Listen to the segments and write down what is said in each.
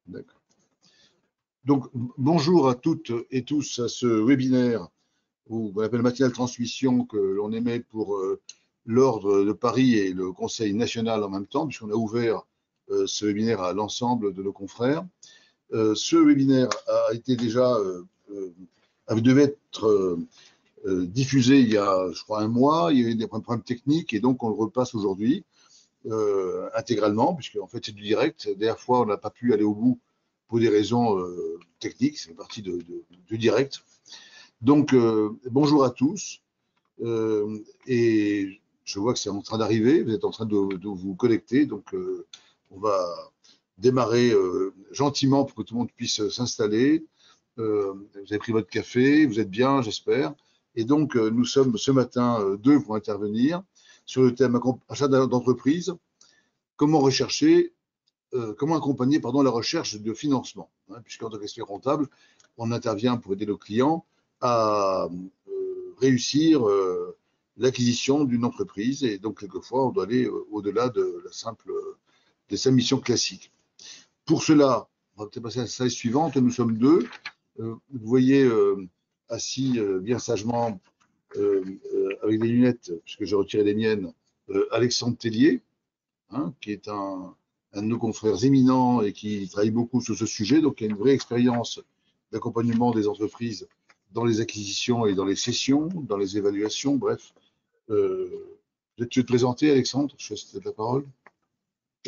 D'accord. Donc, bonjour à toutes et tous à ce webinaire qu'on appelle matinale transmission que l'on émet pour l'Ordre de Paris et le Conseil national en même temps, puisqu'on a ouvert ce webinaire à l'ensemble de nos confrères. Ce webinaire a été déjà, devait être diffusé il y a, je crois, un mois. Il y a eu des problèmes techniques et donc on le repasse aujourd'hui intégralement, puisque en fait c'est du direct. La dernière fois, on n'a pas pu aller au bout pour des raisons techniques, c'est parti du direct. Donc, bonjour à tous. Et je vois que c'est en train d'arriver, vous êtes en train de vous connecter, donc on va démarrer gentiment pour que tout le monde puisse s'installer. Vous avez pris votre café, vous êtes bien, j'espère. Et donc, nous sommes ce matin deux pour intervenir sur le thème achat d'entreprise, comment rechercher, comment accompagner la recherche de financement, hein, puisqu'en tant qu'expert comptable, on intervient pour aider nos clients à réussir l'acquisition d'une entreprise et donc quelquefois on doit aller au-delà de des cinq missions classiques. Pour cela, on va peut-être passer à la slide suivante. Nous sommes deux. Vous voyez assis bien sagement avec des lunettes, puisque j'ai retiré les miennes, Alexandre Tellier, hein, qui est un de nos confrères éminents et qui travaille beaucoup sur ce sujet, donc il a une vraie expérience d'accompagnement des entreprises dans les acquisitions et dans les cessions, dans les évaluations, bref. Tu veux te présenter, Alexandre? Je te laisse la parole.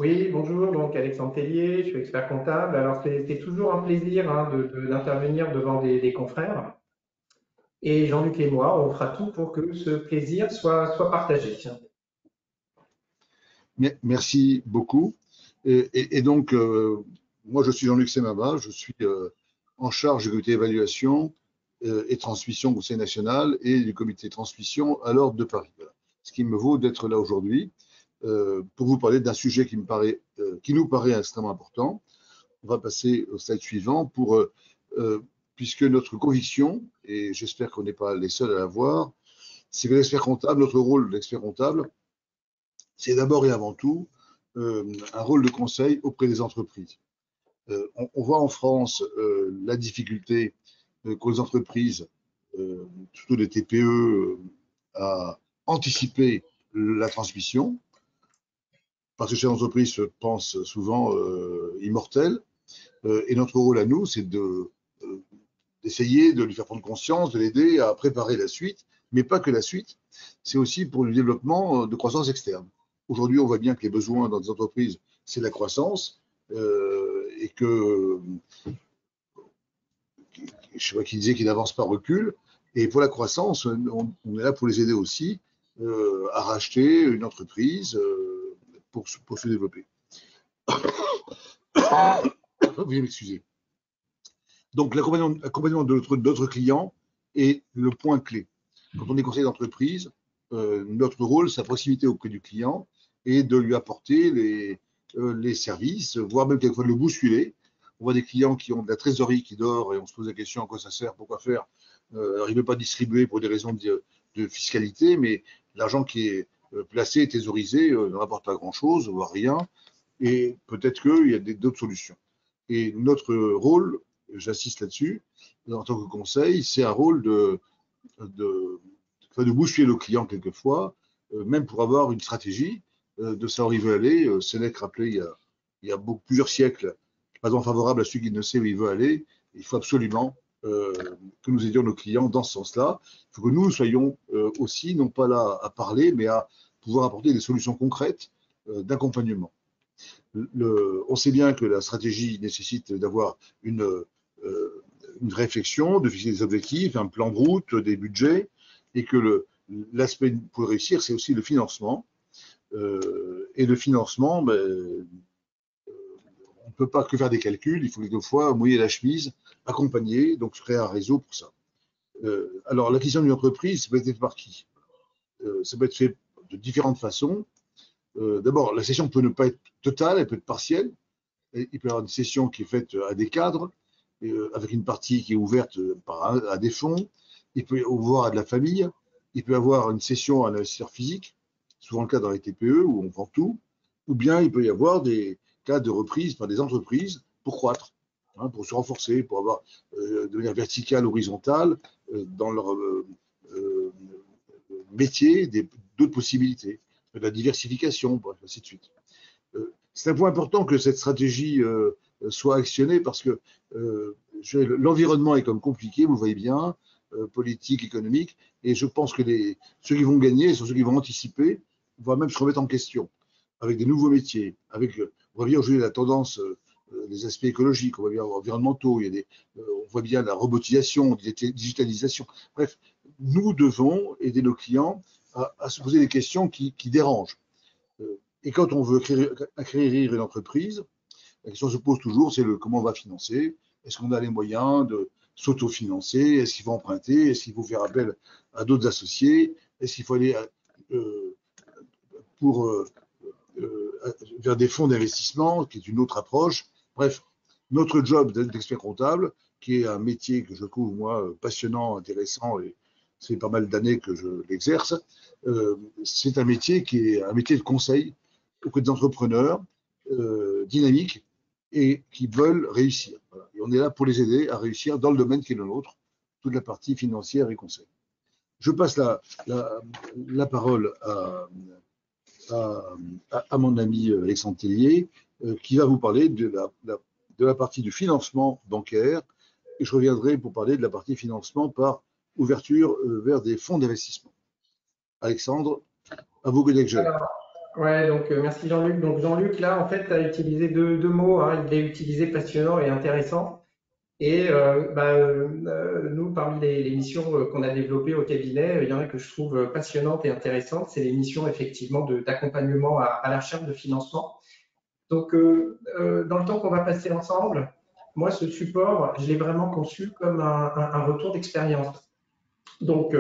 Oui, bonjour, donc Alexandre Tellier, je suis expert comptable. Alors c'est toujours un plaisir hein, d'intervenir devant des confrères. Et Jean-Luc et moi, on fera tout pour que ce plaisir soit partagé. Merci beaucoup. Et donc, moi, je suis Jean-Luc Semaba, je suis en charge du comité évaluation et transmission au Conseil national et du comité transmission à l'Ordre de Paris. Voilà. Ce qui me vaut d'être là aujourd'hui pour vous parler d'un sujet qui nous paraît extrêmement important. On va passer au slide suivant puisque notre conviction, et j'espère qu'on n'est pas les seuls à l'avoir, c'est que l'expert comptable, notre rôle d'expert comptable, c'est d'abord et avant tout un rôle de conseil auprès des entreprises. On voit en France la difficulté qu'ont les entreprises, surtout les TPE, à anticiper la transmission, parce que chaque entreprise se pense souvent immortelle. Et notre rôle à nous, c'est d'essayer de lui faire prendre conscience, de l'aider à préparer la suite, mais pas que la suite, c'est aussi pour le développement de croissance externe. Aujourd'hui, on voit bien que les besoins dans des entreprises, c'est la croissance, et que, je sais pas qui disait qu'il n'avance pas, recule. Et pour la croissance, on est là pour les aider aussi à racheter une entreprise pour se développer. Veuillez m'excuser. Donc, l'accompagnement d'autres clients est le point clé. Quand on est conseiller d'entreprise, notre rôle, c'est la proximité auprès du client et de lui apporter les services, voire même quelquefois le bousculer. On voit des clients qui ont de la trésorerie qui dort et on se pose la question à quoi ça sert, pourquoi faire. Alors, il ne veut pas distribuer pour des raisons de fiscalité, mais l'argent qui est placé et thésaurisé ne rapporte pas grand-chose, voire rien. Et peut-être qu'il y a d'autres solutions. Et notre rôle, j'insiste là-dessus, en tant que conseil, c'est un rôle de bousculer le client quelquefois, même pour avoir une stratégie, de savoir où il veut aller. Sénèque rappelait il y a plusieurs siècles, pas favorable à celui qui ne sait où il veut aller. Il faut absolument que nous aidions nos clients dans ce sens-là. Il faut que nous soyons aussi, non pas là à parler, mais à pouvoir apporter des solutions concrètes d'accompagnement. On sait bien que la stratégie nécessite d'avoir une réflexion, de fixer des objectifs, un plan de route, des budgets, et que l'aspect pour réussir, c'est aussi le financement. Et le financement, on ne peut pas que faire des calculs, il faut quelquefois mouiller la chemise, accompagner, donc créer un réseau pour ça. Alors, l'acquisition d'une entreprise, ça peut être fait par qui? Ça peut être fait de différentes façons. D'abord, la cession peut ne pas être totale, elle peut être partielle. Il peut y avoir une cession qui est faite à des cadres, avec une partie qui est ouverte à des fonds. Il peut y avoir à de la famille. Il peut y avoir une cession à un investisseur physique, souvent le cas dans les TPE où on vend tout. Ou bien il peut y avoir des cas de reprise par des entreprises pour croître, hein, pour se renforcer, pour avoir de manière verticale, horizontale, dans leur métier, d'autres possibilités, de la diversification, bref, ainsi de suite. C'est un point important que cette stratégie soit actionnée parce que l'environnement est comme compliqué, vous le voyez bien, politique, économique, et je pense que ceux qui vont gagner sont ceux qui vont anticiper, voire même se remettre en question, avec des nouveaux métiers, on voit bien aujourd'hui la tendance, les aspects écologiques, on voit bien environnementaux, on voit bien la robotisation, la digitalisation. Bref, nous devons aider nos clients à se poser des questions qui dérangent. Et quand on veut acquérir une entreprise, la question se pose toujours, c'est comment on va financer. Est-ce qu'on a les moyens de s'autofinancer? Est-ce qu'il faut emprunter? Est-ce qu'il faut faire appel à d'autres associés? Est-ce qu'il faut aller vers des fonds d'investissement, qui est une autre approche? Bref, notre job d'expert comptable, qui est un métier que je trouve, moi, passionnant, intéressant, et c'est pas mal d'années que je l'exerce, c'est un métier qui est un métier de conseil auprès des entrepreneurs dynamiques et qui veulent réussir. Voilà. Et on est là pour les aider à réussir dans le domaine qui est le nôtre, toute la partie financière et conseil. Je passe la parole à mon ami Alexandre Tellier, qui va vous parler de la partie du financement bancaire, et je reviendrai pour parler de la partie financement par ouverture vers des fonds d'investissement. Alexandre, à vous que j'ai. Ouais, donc merci Jean-Luc. Donc Jean-Luc, là, en fait, a utilisé deux mots, hein. Il a utilisé passionnant et intéressant. Et nous, parmi les missions qu'on a développées au cabinet, il y en a que je trouve passionnantes et intéressantes. C'est les missions effectivement d'accompagnement à la recherche de financement. Donc, dans le temps qu'on va passer ensemble, moi, ce support, je l'ai vraiment conçu comme un retour d'expérience. Donc,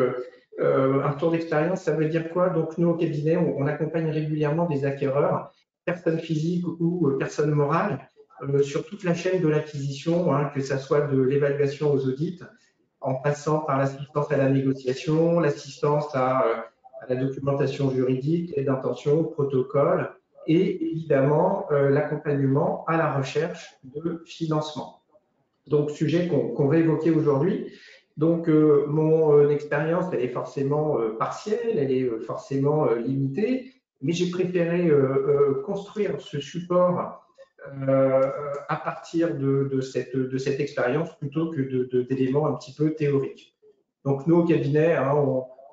un retour d'expérience, ça veut dire quoi? Donc, nous, au cabinet, on accompagne régulièrement des acquéreurs, personnes physiques ou personnes morales, sur toute la chaîne de l'acquisition, hein, que ce soit de l'évaluation aux audits, en passant par l'assistance à la négociation, l'assistance à la documentation juridique, l'aide d'intention, protocole, et évidemment l'accompagnement à la recherche de financement. Donc, sujet qu'on va évoquer aujourd'hui. Donc, mon expérience, elle est forcément partielle, elle est forcément limitée, mais j'ai préféré construire ce support à partir de cette expérience plutôt que d'éléments un petit peu théoriques. Donc, nous, au cabinet, hein,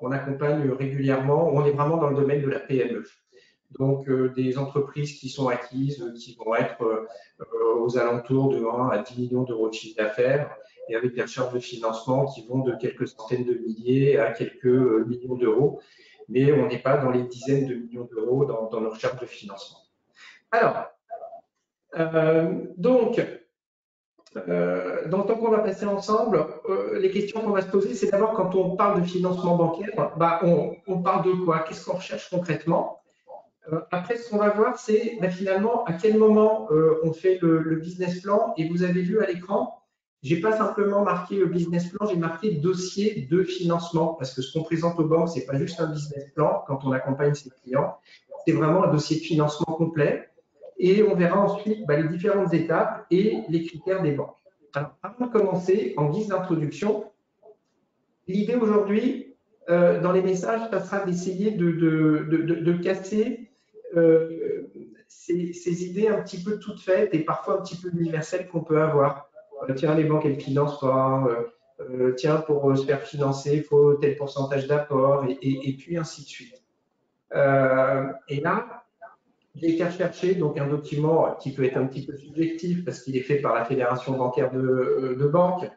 on accompagne régulièrement, on est vraiment dans le domaine de la PME. Donc, des entreprises qui sont acquises, qui vont être aux alentours de 1 à 10 millions d'euros de chiffre d'affaires, et avec des recherches de financement qui vont de quelques centaines de milliers à quelques millions d'euros, mais on n'est pas dans les dizaines de millions d'euros dans nos recherches de financement. Alors, dans le temps qu'on va passer ensemble, les questions qu'on va se poser, c'est d'abord quand on parle de financement bancaire, on parle de quoi? Qu'est-ce qu'on recherche concrètement? Après, ce qu'on va voir, c'est finalement à quel moment on fait le business plan. Et vous avez vu à l'écran, je n'ai pas simplement marqué le business plan, j'ai marqué dossier de financement. Parce que ce qu'on présente aux banques, ce n'est pas juste un business plan quand on accompagne ses clients, c'est vraiment un dossier de financement complet. Et on verra ensuite les différentes étapes et les critères des banques. Alors, avant de commencer, en guise d'introduction, l'idée aujourd'hui, dans les messages, ça sera d'essayer de casser ces idées un petit peu toutes faites et parfois un petit peu universelles qu'on peut avoir. Tiens, les banques, elles ne financent pas. Tiens, pour se faire financer, il faut tel pourcentage d'apport, et puis ainsi de suite. Et là, j'ai été rechercher donc un document qui peut être un petit peu subjectif parce qu'il est fait par la Fédération bancaire de banque,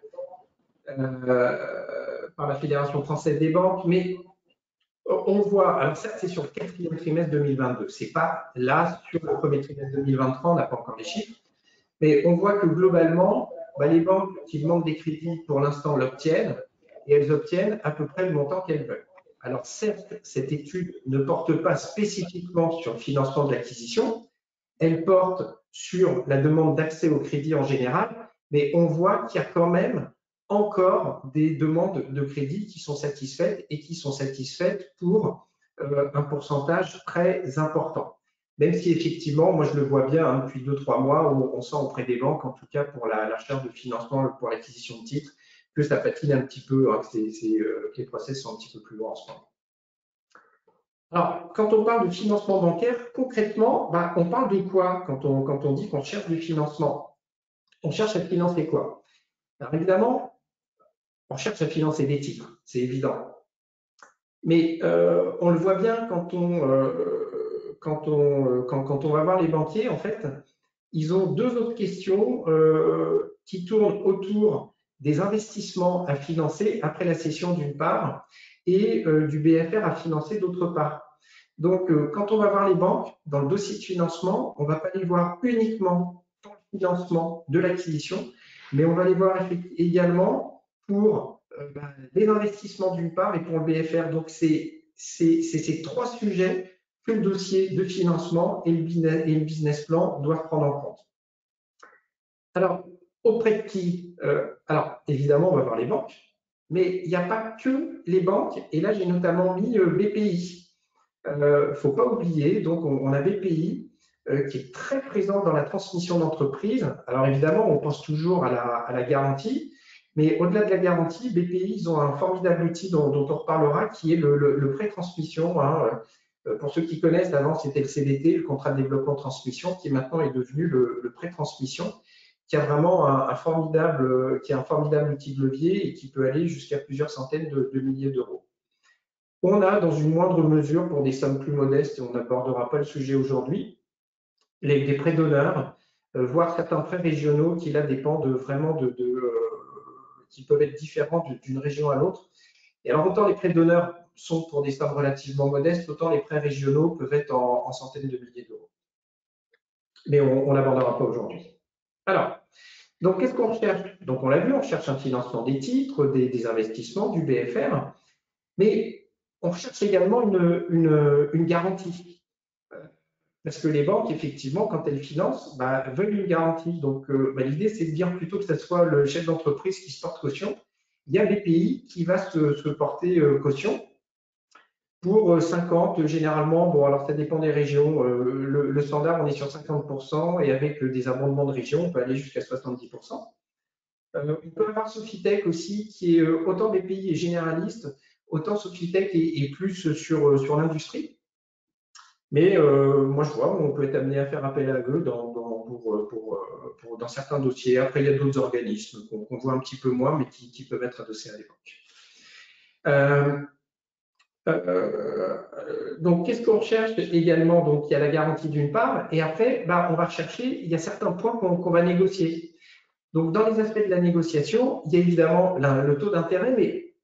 par la Fédération française des banques, mais on voit, alors certes c'est sur le 4e trimestre 2022, c'est pas là sur le 1er trimestre 2023, on n'a pas encore les chiffres, mais on voit que globalement, les banques qui demandent des crédits pour l'instant l'obtiennent et elles obtiennent à peu près le montant qu'elles veulent. Alors certes, cette étude ne porte pas spécifiquement sur le financement de l'acquisition, elle porte sur la demande d'accès au crédit en général, mais on voit qu'il y a quand même encore des demandes de crédit qui sont satisfaites et qui sont satisfaites pour un pourcentage très important. même si effectivement, moi je le vois bien hein, depuis 2-3 mois, on sent auprès des banques, en tout cas pour la recherche de financement, pour l'acquisition de titres, que ça patine un petit peu, hein, que les process sont un petit peu plus lourds en ce moment. Alors, quand on parle de financement bancaire, concrètement, bah, on parle de quoi quand on dit qu'on cherche du financement? On cherche à financer quoi? Alors évidemment, on cherche à financer des titres, c'est évident. Mais on le voit bien quand on va voir les banquiers, en fait, ils ont deux autres questions qui tournent autour des investissements à financer après la cession d'une part et du BFR à financer d'autre part. Donc, quand on va voir les banques, dans le dossier de financement, on ne va pas les voir uniquement pour le financement de l'acquisition, mais on va les voir également pour les investissements d'une part et pour le BFR. Donc, c'est ces trois sujets que le dossier de financement et le business plan doivent prendre en compte. Alors, auprès de qui alors, évidemment, on va voir les banques, mais il n'y a pas que les banques, et là, j'ai notamment mis BPI. Il ne faut pas oublier, donc on a BPI qui est très présent dans la transmission d'entreprise. Alors évidemment, on pense toujours à la garantie, mais au-delà de la garantie, BPI, ils ont un formidable outil dont on reparlera, qui est le prêt transmission. Hein. Pour ceux qui connaissent, avant c'était le CDT, le contrat de développement de transmission, qui maintenant est devenu le prêt transmission, qui a vraiment un formidable outil de levier et qui peut aller jusqu'à plusieurs centaines de milliers d'euros. On a, dans une moindre mesure, pour des sommes plus modestes, et on n'abordera pas le sujet aujourd'hui, des prêts d'honneur, voire certains prêts régionaux qui là dépendent vraiment qui peuvent être différents d'une région à l'autre. Et alors, autant les prêts d'honneur sont pour des sommes relativement modestes, autant les prêts régionaux peuvent être en centaines de milliers d'euros. Mais on n'abordera pas aujourd'hui. Alors, donc qu'est-ce qu'on recherche? Donc on l'a vu, on cherche un financement des titres, des investissements, du BFR, mais on cherche également une garantie. Parce que les banques, effectivement, quand elles financent, veulent une garantie. Donc, l'idée, c'est de dire plutôt que ce soit le chef d'entreprise qui se porte caution, il y a BPI qui va se porter caution pour 50, généralement. Bon, alors ça dépend des régions. Le standard, on est sur 50% et avec des abondements de région, on peut aller jusqu'à 70%. On peut avoir Sofitech aussi, qui est autant BPI est généraliste, autant Sofitech est plus sur l'industrie. Mais moi, je vois, on peut être amené à faire appel à eux dans certains dossiers. Après, il y a d'autres organismes qu'on voit un petit peu moins, mais qui peuvent être adossés à l'époque. Donc, qu'est-ce qu'on recherche également? Donc, il y a la garantie d'une part, et après, on va rechercher, il y a certains points qu'on va négocier. Donc, dans les aspects de la négociation, il y a évidemment le taux d'intérêt, mais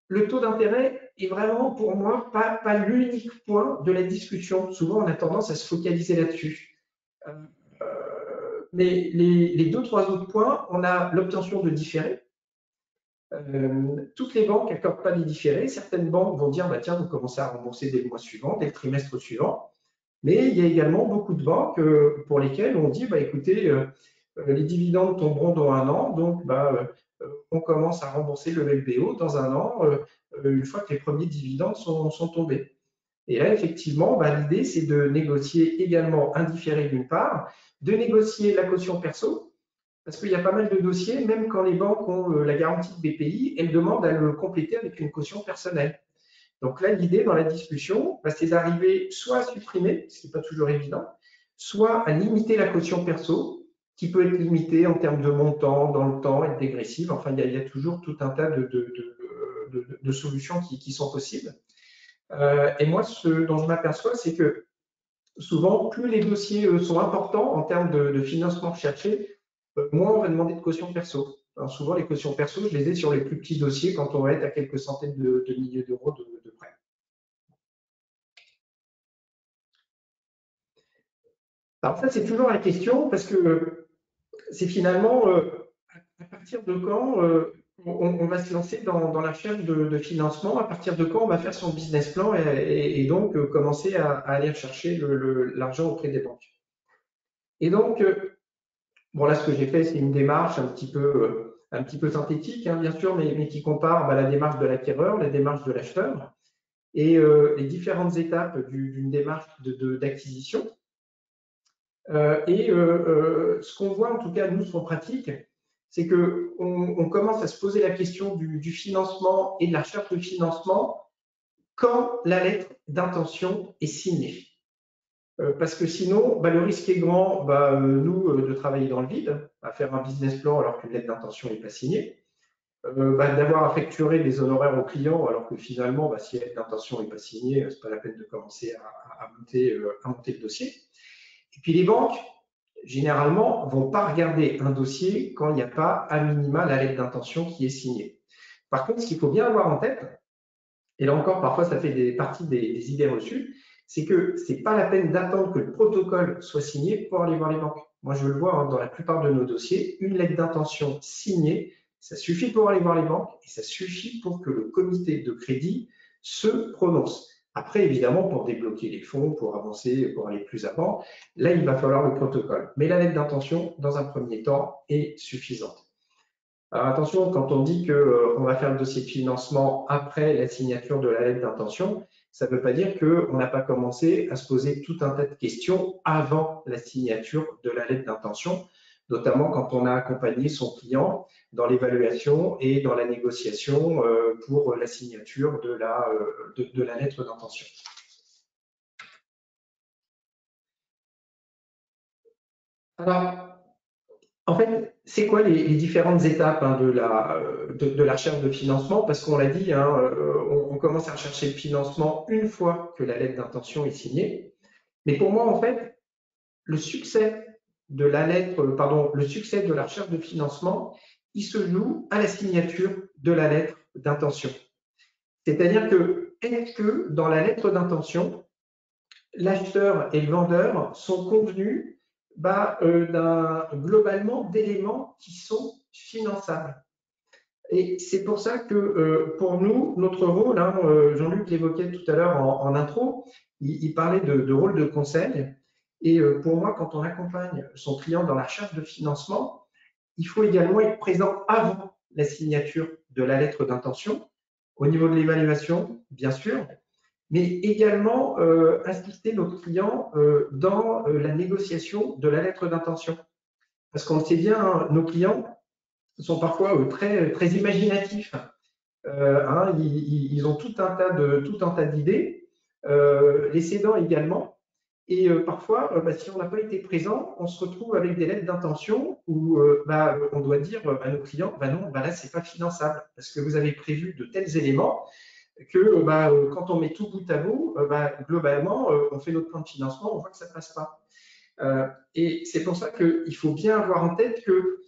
le taux d'intérêt est vraiment, pour moi, pas l'unique point de la discussion. Souvent, on a tendance à se focaliser là-dessus. Mais les deux, trois autres points, on a l'obtention de différés. Toutes les banques n'accordent pas des différés. Certaines banques vont dire, tiens, vous commencez à rembourser dès le mois suivant, dès le trimestre suivant. Mais il y a également beaucoup de banques pour lesquelles on dit, écoutez, les dividendes tomberont dans un an, donc on commence à rembourser le LBO dans un an, une fois que les premiers dividendes sont tombés. Et là, effectivement, l'idée, c'est de négocier également un différé d'une part, de négocier la caution perso, parce qu'il y a pas mal de dossiers, même quand les banques ont la garantie de BPI, elles demandent à le compléter avec une caution personnelle. Donc là, l'idée dans la discussion, c'est d'arriver soit à supprimer, ce qui n'est pas toujours évident, soit à limiter la caution perso, qui peut être limitée en termes de montant, dans le temps, être dégressive. Enfin, il y a toujours tout un tas de solutions qui sont possibles. Et moi, ce dont je m'aperçois, c'est que souvent, plus les dossiers sont importants en termes de financement recherché, moins on va demander de caution perso. Alors souvent, les cautions perso, je les ai sur les plus petits dossiers quand on va être à quelques centaines de milliers d'euros de prêt. Alors ça, c'est toujours la question parce que c'est finalement à partir de quand on va se lancer dans la recherche de financement, à partir de quand on va faire son business plan et donc commencer à aller chercher l'argent auprès des banques. Et donc, bon là, ce que j'ai fait, c'est une démarche un petit peu synthétique, hein, bien sûr, mais qui compare la démarche de l'acquéreur, la démarche de l'acheteur. et les différentes étapes d'une démarche d'acquisition. Ce qu'on voit, en tout cas, nous, ce qu'on pratique, c'est qu'on commence à se poser la question du financement et de la recherche de financement quand la lettre d'intention est signée. Parce que sinon, le risque est grand, de travailler dans le vide, à faire un business plan alors qu'une lettre d'intention n'est pas signée, d'avoir à facturer des honoraires aux clients alors que finalement, si la lettre d'intention n'est pas signée, ce n'est pas la peine de commencer à monter le dossier. Et puis les banques, généralement, ne vont pas regarder un dossier quand il n'y a pas à minima la lettre d'intention qui est signée. Par contre, ce qu'il faut bien avoir en tête, et là encore, parfois, ça fait partie des idées reçues, c'est que ce n'est pas la peine d'attendre que le protocole soit signé pour aller voir les banques. Moi, je le vois dans la plupart de nos dossiers, une lettre d'intention signée, ça suffit pour aller voir les banques et ça suffit pour que le comité de crédit se prononce. Après, évidemment, pour débloquer les fonds, pour avancer, pour aller plus avant, là, il va falloir le protocole. Mais la lettre d'intention, dans un premier temps, est suffisante. Alors attention, quand on dit qu'on va faire le dossier de financement après la signature de la lettre d'intention, ça ne veut pas dire qu'on n'a pas commencé à se poser tout un tas de questions avant la signature de la lettre d'intention, notamment quand on a accompagné son client dans l'évaluation et dans la négociation pour la signature de la lettre d'intention. Alors, en fait, c'est quoi les différentes étapes de la recherche de financement? Parce qu'on l'a dit, on commence à rechercher le financement une fois que la lettre d'intention est signée. Mais pour moi, en fait, le succès de la recherche de financement, il se joue à la signature de la lettre d'intention. C'est-à-dire que, est-ce que dans la lettre d'intention, l'acheteur et le vendeur sont convenus globalement d'éléments qui sont finançables. Et c'est pour ça que pour nous, notre rôle, Jean-Luc l'évoquait tout à l'heure en intro, il parlait de rôle de conseil. Et pour moi, quand on accompagne son client dans la recherche de financement, il faut également être présent avant la signature de la lettre d'intention, au niveau de l'évaluation, bien sûr, mais également assister notre client dans la négociation de la lettre d'intention. Parce qu'on le sait bien, nos clients sont parfois très, très imaginatifs. Ils ont tout un tas d'idées, les cédants également. Et parfois, si on n'a pas été présent, on se retrouve avec des lettres d'intention où on doit dire à nos clients, non, là, c'est pas finançable parce que vous avez prévu de tels éléments que quand on met tout bout à bout, globalement, on fait notre plan de financement, on voit que ça ne passe pas. Et c'est pour ça qu'il faut bien avoir en tête que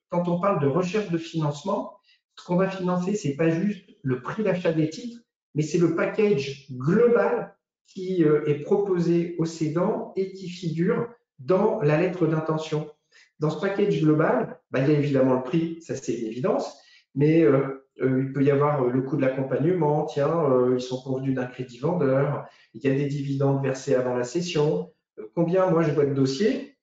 quand on parle de recherche de financement, ce qu'on va financer, ce n'est pas juste le prix d'achat des titres, mais c'est le package global qui est proposé au cédant et qui figure dans la lettre d'intention. Dans ce package global, il y a évidemment le prix, ça c'est une évidence, mais il peut y avoir le coût de l'accompagnement, ils sont convenus d'un crédit vendeur, il y a des dividendes versés avant la cession. Combien, moi, je vois de dossiers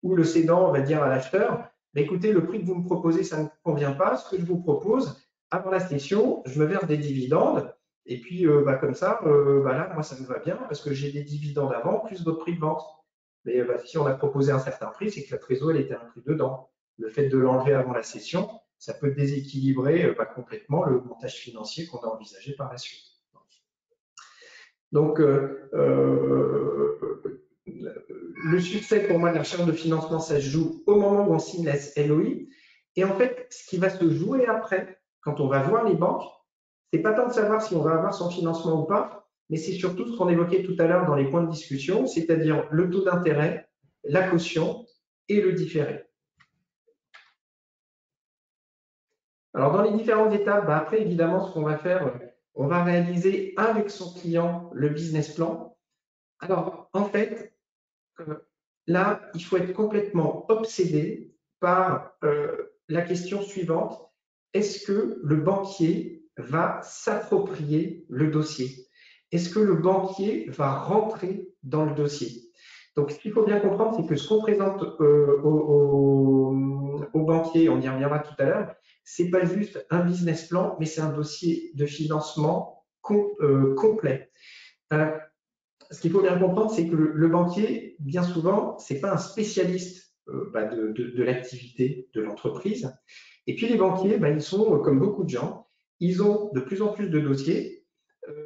où le cédant va dire à l'acheteur, écoutez, le prix que vous me proposez, ça ne me convient pas, ce que je vous propose, avant la cession, je me verse des dividendes, et puis comme ça, là, moi, ça me va bien, parce que j'ai des dividendes avant, plus votre prix de vente. Mais si on a proposé un certain prix, c'est que la trésorerie elle était incluse dedans. Le fait de l'enlever avant la cession, ça peut déséquilibrer complètement le montage financier qu'on a envisagé par la suite. Donc, le succès pour moi de la recherche de financement, ça se joue au moment où on signe la LOI. Et en fait, ce qui va se jouer après, quand on va voir les banques, c'est pas tant de savoir si on va avoir son financement ou pas, mais c'est surtout ce qu'on évoquait tout à l'heure dans les points de discussion, c'est-à-dire le taux d'intérêt, la caution et le différé. Alors, dans les différentes étapes, après, évidemment, ce qu'on va faire, on va réaliser avec son client le business plan. Alors, en fait, là, il faut être complètement obsédé par la question suivante. Est-ce que le banquier va s'approprier le dossier? Est-ce que le banquier va rentrer dans le dossier? Donc, ce qu'il faut bien comprendre, c'est que ce qu'on présente au banquier, on y reviendra tout à l'heure, c'est pas juste un business plan, mais c'est un dossier de financement complet. Ce qu'il faut bien comprendre, c'est que le banquier, bien souvent, c'est pas un spécialiste de l'activité de l'entreprise. Et puis les banquiers, ils sont comme beaucoup de gens, ils ont de plus en plus de dossiers,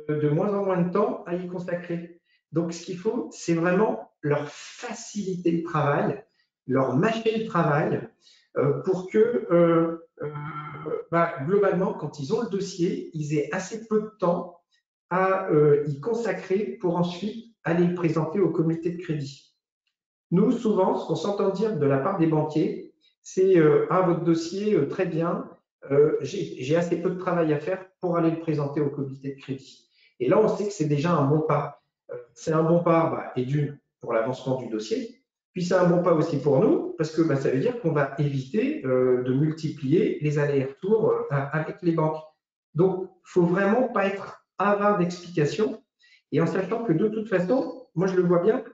de moins en moins de temps à y consacrer. Donc ce qu'il faut, c'est vraiment leur faciliter le travail, leur mâcher le travail, pour que globalement, quand ils ont le dossier, ils aient assez peu de temps à y consacrer pour ensuite aller le présenter au comité de crédit. Nous, souvent, ce qu'on s'entend dire de la part des banquiers, c'est votre dossier, très bien, j'ai assez peu de travail à faire pour aller le présenter au comité de crédit. Et là, on sait que c'est déjà un bon pas. C'est un bon pas, et d'une, pour l'avancement du dossier, puis c'est un bon pas aussi pour nous, parce que ça veut dire qu'on va éviter de multiplier les allers-retours avec les banques. Donc, il ne faut vraiment pas être avare d'explications, et en sachant que de toute façon, moi je le vois bien,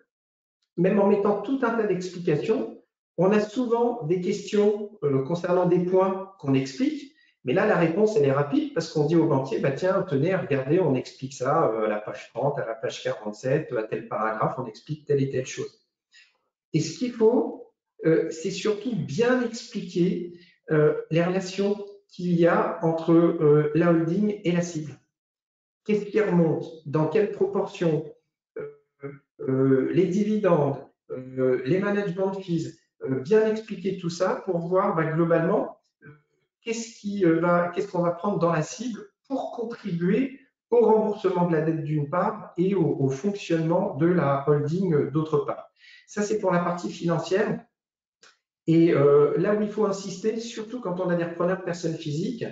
même en mettant tout un tas d'explications, on a souvent des questions concernant des points qu'on explique, mais là, la réponse, elle est rapide parce qu'on dit au banquier, tiens, tenez, regardez, on explique ça à la page 30, à la page 47, à tel paragraphe, on explique telle et telle chose. Et ce qu'il faut, c'est surtout bien expliquer les relations qu'il y a entre la holding et la cible. Qu'est-ce qui remonte? Dans quelle proportion? Les dividendes, les management fees, bien expliquer tout ça pour voir globalement qu'est-ce qu'on va prendre dans la cible pour contribuer au remboursement de la dette d'une part et au fonctionnement de la holding d'autre part. Ça, c'est pour la partie financière. Et là où il faut insister, surtout quand on a des repreneurs personnes physiques,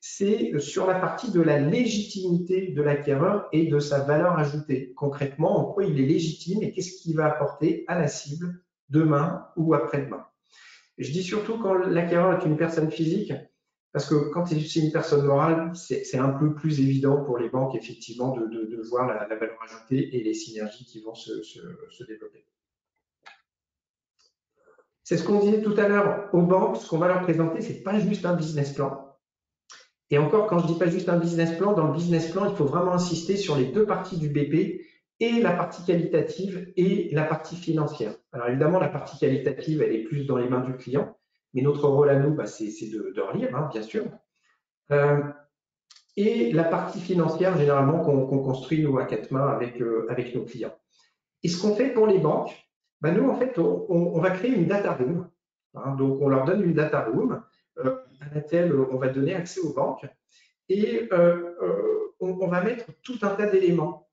c'est sur la partie de la légitimité de l'acquéreur et de sa valeur ajoutée. Concrètement, en quoi il est légitime et qu'est-ce qu'il va apporter à la cible demain ou après-demain. Je dis surtout quand l'acquéreur est une personne physique, parce que quand c'est une personne morale, c'est un peu plus évident pour les banques, effectivement, de voir la valeur ajoutée et les synergies qui vont se développer. C'est ce qu'on disait tout à l'heure aux banques, ce qu'on va leur présenter, ce n'est pas juste un business plan. Et encore, quand je dis pas juste un business plan, dans le business plan, il faut vraiment insister sur les deux parties du BP, et la partie qualitative et la partie financière. Alors évidemment, la partie qualitative, elle est plus dans les mains du client, mais notre rôle à nous, c'est de relire, bien sûr. Et la partie financière, généralement, qu'on construit, nous, à quatre mains avec nos clients. Et ce qu'on fait pour les banques, nous, en fait, on va créer une data room. Donc, on leur donne une data room à laquelle on va donner accès aux banques. Et on va mettre tout un tas d'éléments.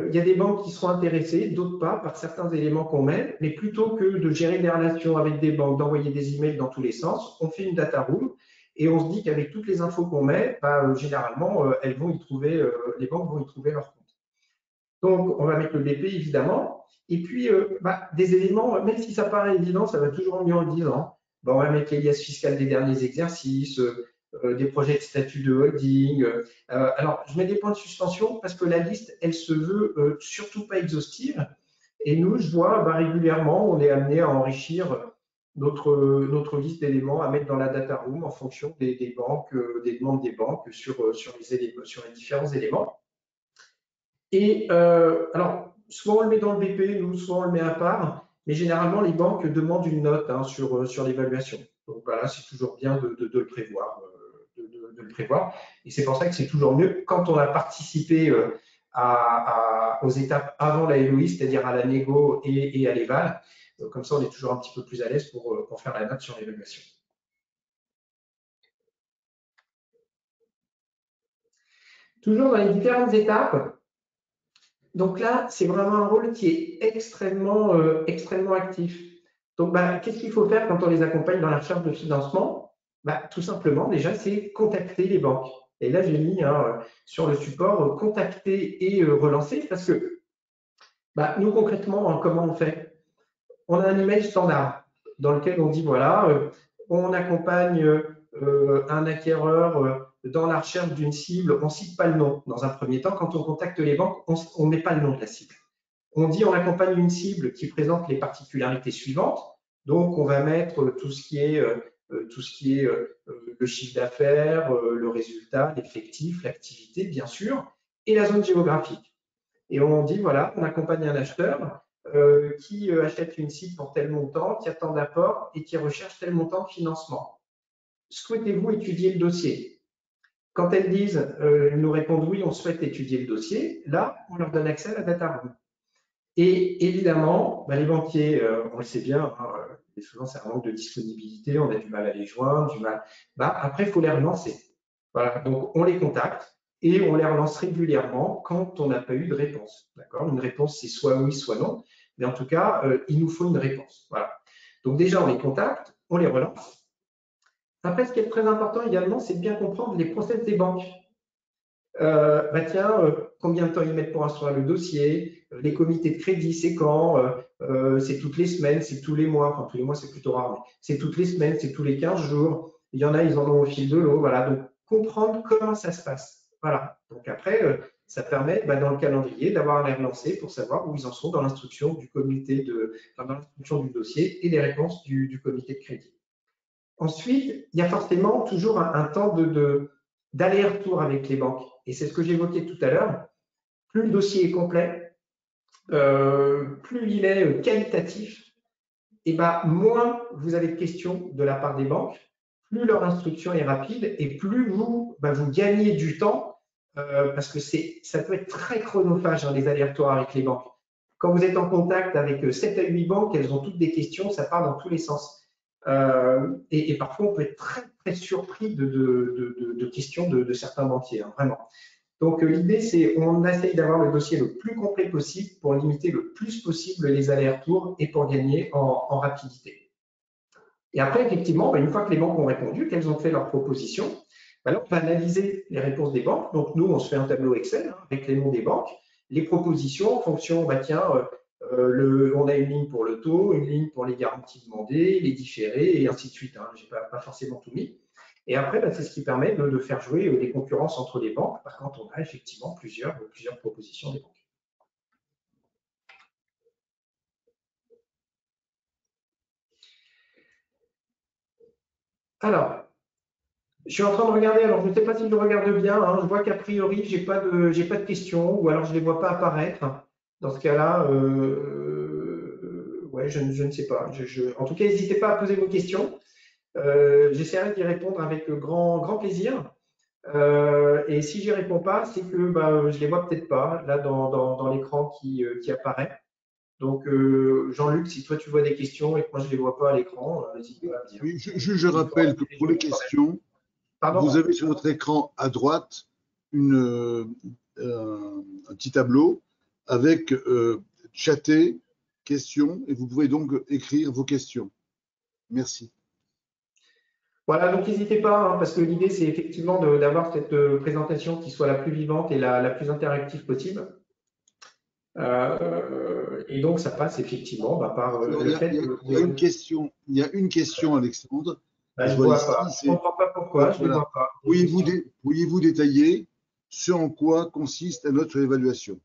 Il y a des banques qui seront intéressées, d'autres pas, par certains éléments qu'on met, mais plutôt que de gérer des relations avec des banques, d'envoyer des emails dans tous les sens, on fait une data room et on se dit qu'avec toutes les infos qu'on met, généralement, elles vont y trouver, les banques vont y trouver leur compte. Donc, on va mettre le BP, évidemment, et puis des éléments, même si ça paraît évident, ça va toujours mieux en le disant. On va mettre les liasses fiscales des derniers exercices, des projets de statut de holding. Alors, je mets des points de suspension parce que la liste, elle se veut surtout pas exhaustive. Et nous, je vois régulièrement, on est amené à enrichir notre liste d'éléments à mettre dans la data room en fonction des banques, des demandes des banques sur les différents éléments. Et alors, soit on le met dans le BP, nous, soit on le met à part, mais généralement, les banques demandent une note sur l'évaluation. Donc voilà, c'est toujours bien de le prévoir. De le prévoir. Et c'est pour ça que c'est toujours mieux quand on a participé aux étapes avant la LOI, c'est-à-dire à la négo et à l'éval. Comme ça, on est toujours un petit peu plus à l'aise pour faire la note sur l'évaluation. Toujours dans les différentes étapes. Donc là, c'est vraiment un rôle qui est extrêmement actif. Donc, qu'est-ce qu'il faut faire quand on les accompagne dans la recherche de financement? Tout simplement, déjà, c'est contacter les banques. Et là, j'ai mis sur le support contacter et relancer parce que nous, concrètement, comment on fait? On a un email standard dans lequel on dit voilà, on accompagne un acquéreur dans la recherche d'une cible, on ne cite pas le nom. Dans un premier temps, quand on contacte les banques, on ne met pas le nom de la cible. On dit on accompagne une cible qui présente les particularités suivantes. Donc, on va mettre tout ce qui est le chiffre d'affaires, le résultat, l'effectif, l'activité, bien sûr. et la zone géographique. Et on dit, voilà, on accompagne un acheteur qui achète une cible pour tel montant, qui a tant d'apports et qui recherche tel montant de financement. Souhaitez-vous étudier le dossier? Quand elles disent, nous répondent oui, on souhaite étudier le dossier, là, on leur donne accès à la data room. Et évidemment, les banquiers, on le sait bien, hein, souvent c'est un manque de disponibilité, on a du mal à les joindre, après, il faut les relancer. Voilà, donc on les contacte et on les relance régulièrement quand on n'a pas eu de réponse. D'accord? Une réponse, c'est soit oui, soit non, mais en tout cas, il nous faut une réponse. Voilà. Donc déjà, on les contacte, on les relance. Après, ce qui est très important également, c'est de bien comprendre les process des banques. Combien de temps ils mettent pour instruire le dossier, les comités de crédit, c'est quand, c'est toutes les semaines, c'est tous les mois, enfin tous les mois c'est plutôt rare, mais c'est toutes les semaines, c'est tous les 15 jours, il y en a, ils en ont au fil de l'eau, voilà, donc comprendre comment ça se passe. Voilà, donc après, ça permet dans le calendrier d'avoir à les relancer pour savoir où ils en sont dans l'instruction du dans l'instruction du dossier et les réponses du comité de crédit. Ensuite, il y a forcément toujours un temps d'aller-retour avec les banques. Et c'est ce que j'évoquais tout à l'heure. Plus le dossier est complet, plus il est qualitatif, et moins vous avez de questions de la part des banques, plus leur instruction est rapide et plus vous gagnez du temps, parce que ça peut être très chronophage, les allers-retours avec les banques. Quand vous êtes en contact avec 7 à 8 banques, elles ont toutes des questions, ça part dans tous les sens. Et parfois, on peut être très, très surpris de questions de certains banquiers, vraiment. Donc, l'idée, c'est on essaye d'avoir le dossier le plus complet possible pour limiter le plus possible les allers-retours et pour gagner en rapidité. Et après, effectivement, une fois que les banques ont répondu, qu'elles ont fait leurs propositions, on va analyser les réponses des banques. Donc, nous, on se fait un tableau Excel avec les noms des banques, les propositions en fonction, on a une ligne pour le taux, une ligne pour les garanties demandées, les différés, et ainsi de suite. Je n'ai pas forcément tout mis. Et après, c'est ce qui permet de faire jouer des concurrences entre les banques, quand on a effectivement plusieurs propositions des banques. Alors, je suis en train de regarder, alors je ne sais pas si je le regarde bien, je vois qu'a priori, je n'ai pas de questions, ou alors je ne les vois pas apparaître. Dans ce cas-là, je ne sais pas. En tout cas, n'hésitez pas à poser vos questions. J'essaierai d'y répondre avec grand plaisir. Et si j'y réponds pas, c'est que je les vois peut-être pas là dans l'écran qui apparaît. Donc Jean-Luc, si toi tu vois des questions et que moi je les vois pas à l'écran, n'hésite pas à me dire. Oui, je rappelle que pour les questions, vous avez sur votre écran à droite un petit tableau avec chatter, questions, et vous pouvez donc écrire vos questions. Merci. Voilà, donc n'hésitez pas, parce que l'idée, c'est effectivement d'avoir cette présentation qui soit la plus vivante et la plus interactive possible. Et donc, ça passe effectivement par le fait que… Il y a une question, Alexandre. Je ne vois pas. Je ne comprends pas pourquoi, je ne les vois pas. Pourriez-vous détailler ce en quoi consiste notre évaluation?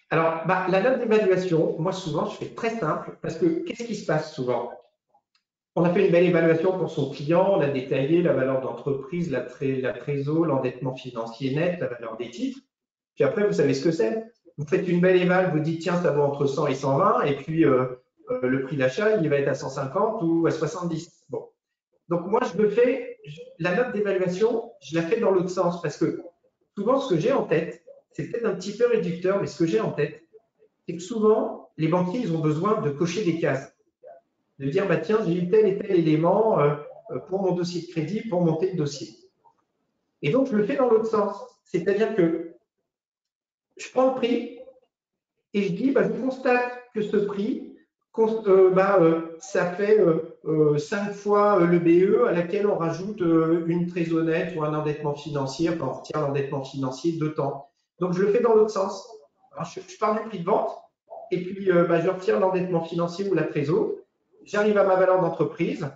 Alors, la note d'évaluation, moi, souvent, je fais très simple, parce que qu'est-ce qui se passe souvent? On a fait une belle évaluation pour son client, on a détaillé la valeur d'entreprise, la trésor, l'endettement financier net, la valeur des titres. Puis après, vous savez ce que c'est. Vous faites une belle éval, vous dites tiens, ça vaut entre 100 et 120, et puis le prix d'achat, il va être à 150 ou à 70. Bon. Donc moi, la note d'évaluation, je la fais dans l'autre sens, parce que souvent, ce que j'ai en tête, c'est peut-être un petit peu réducteur, mais ce que j'ai en tête, c'est que souvent, les banquiers, ils ont besoin de cocher des cases. De dire, tiens, j'ai eu tel et tel élément pour mon dossier de crédit, pour monter le dossier. Et donc, je le fais dans l'autre sens. C'est-à-dire que je prends le prix et je dis, je constate que ce prix, ça fait 5 fois le BE à laquelle on rajoute une trésor nette ou un endettement financier, on retire l'endettement financier de temps. Donc, je le fais dans l'autre sens. Alors, je pars du prix de vente et puis je retire l'endettement financier ou la trésor. J'arrive à ma valeur d'entreprise,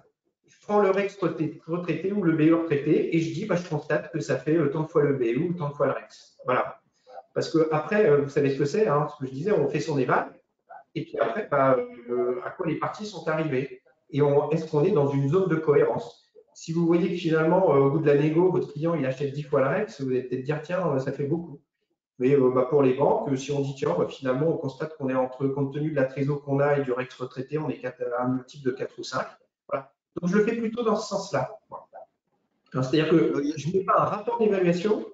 je prends le REX retraité ou le BE retraité et je dis, je constate que ça fait tant de fois le BE ou tant de fois le REX. Voilà. Parce que après, vous savez ce que c'est, ce que je disais, on fait son éval et puis après, à quoi les parties sont arrivées et est-ce qu'on est dans une zone de cohérence? Si vous voyez que finalement, au bout de la négo, votre client il achète 10 fois le REX, vous allez peut-être dire, tiens, ça fait beaucoup. Mais pour les banques, si on dit, tiens, finalement, on constate qu'on est compte tenu de la trésor qu'on a et du ex-retraité, on est à un multiple de 4 ou 5. Voilà. Donc, je le fais plutôt dans ce sens-là. Voilà. C'est-à-dire que je ne mets pas un rapport d'évaluation,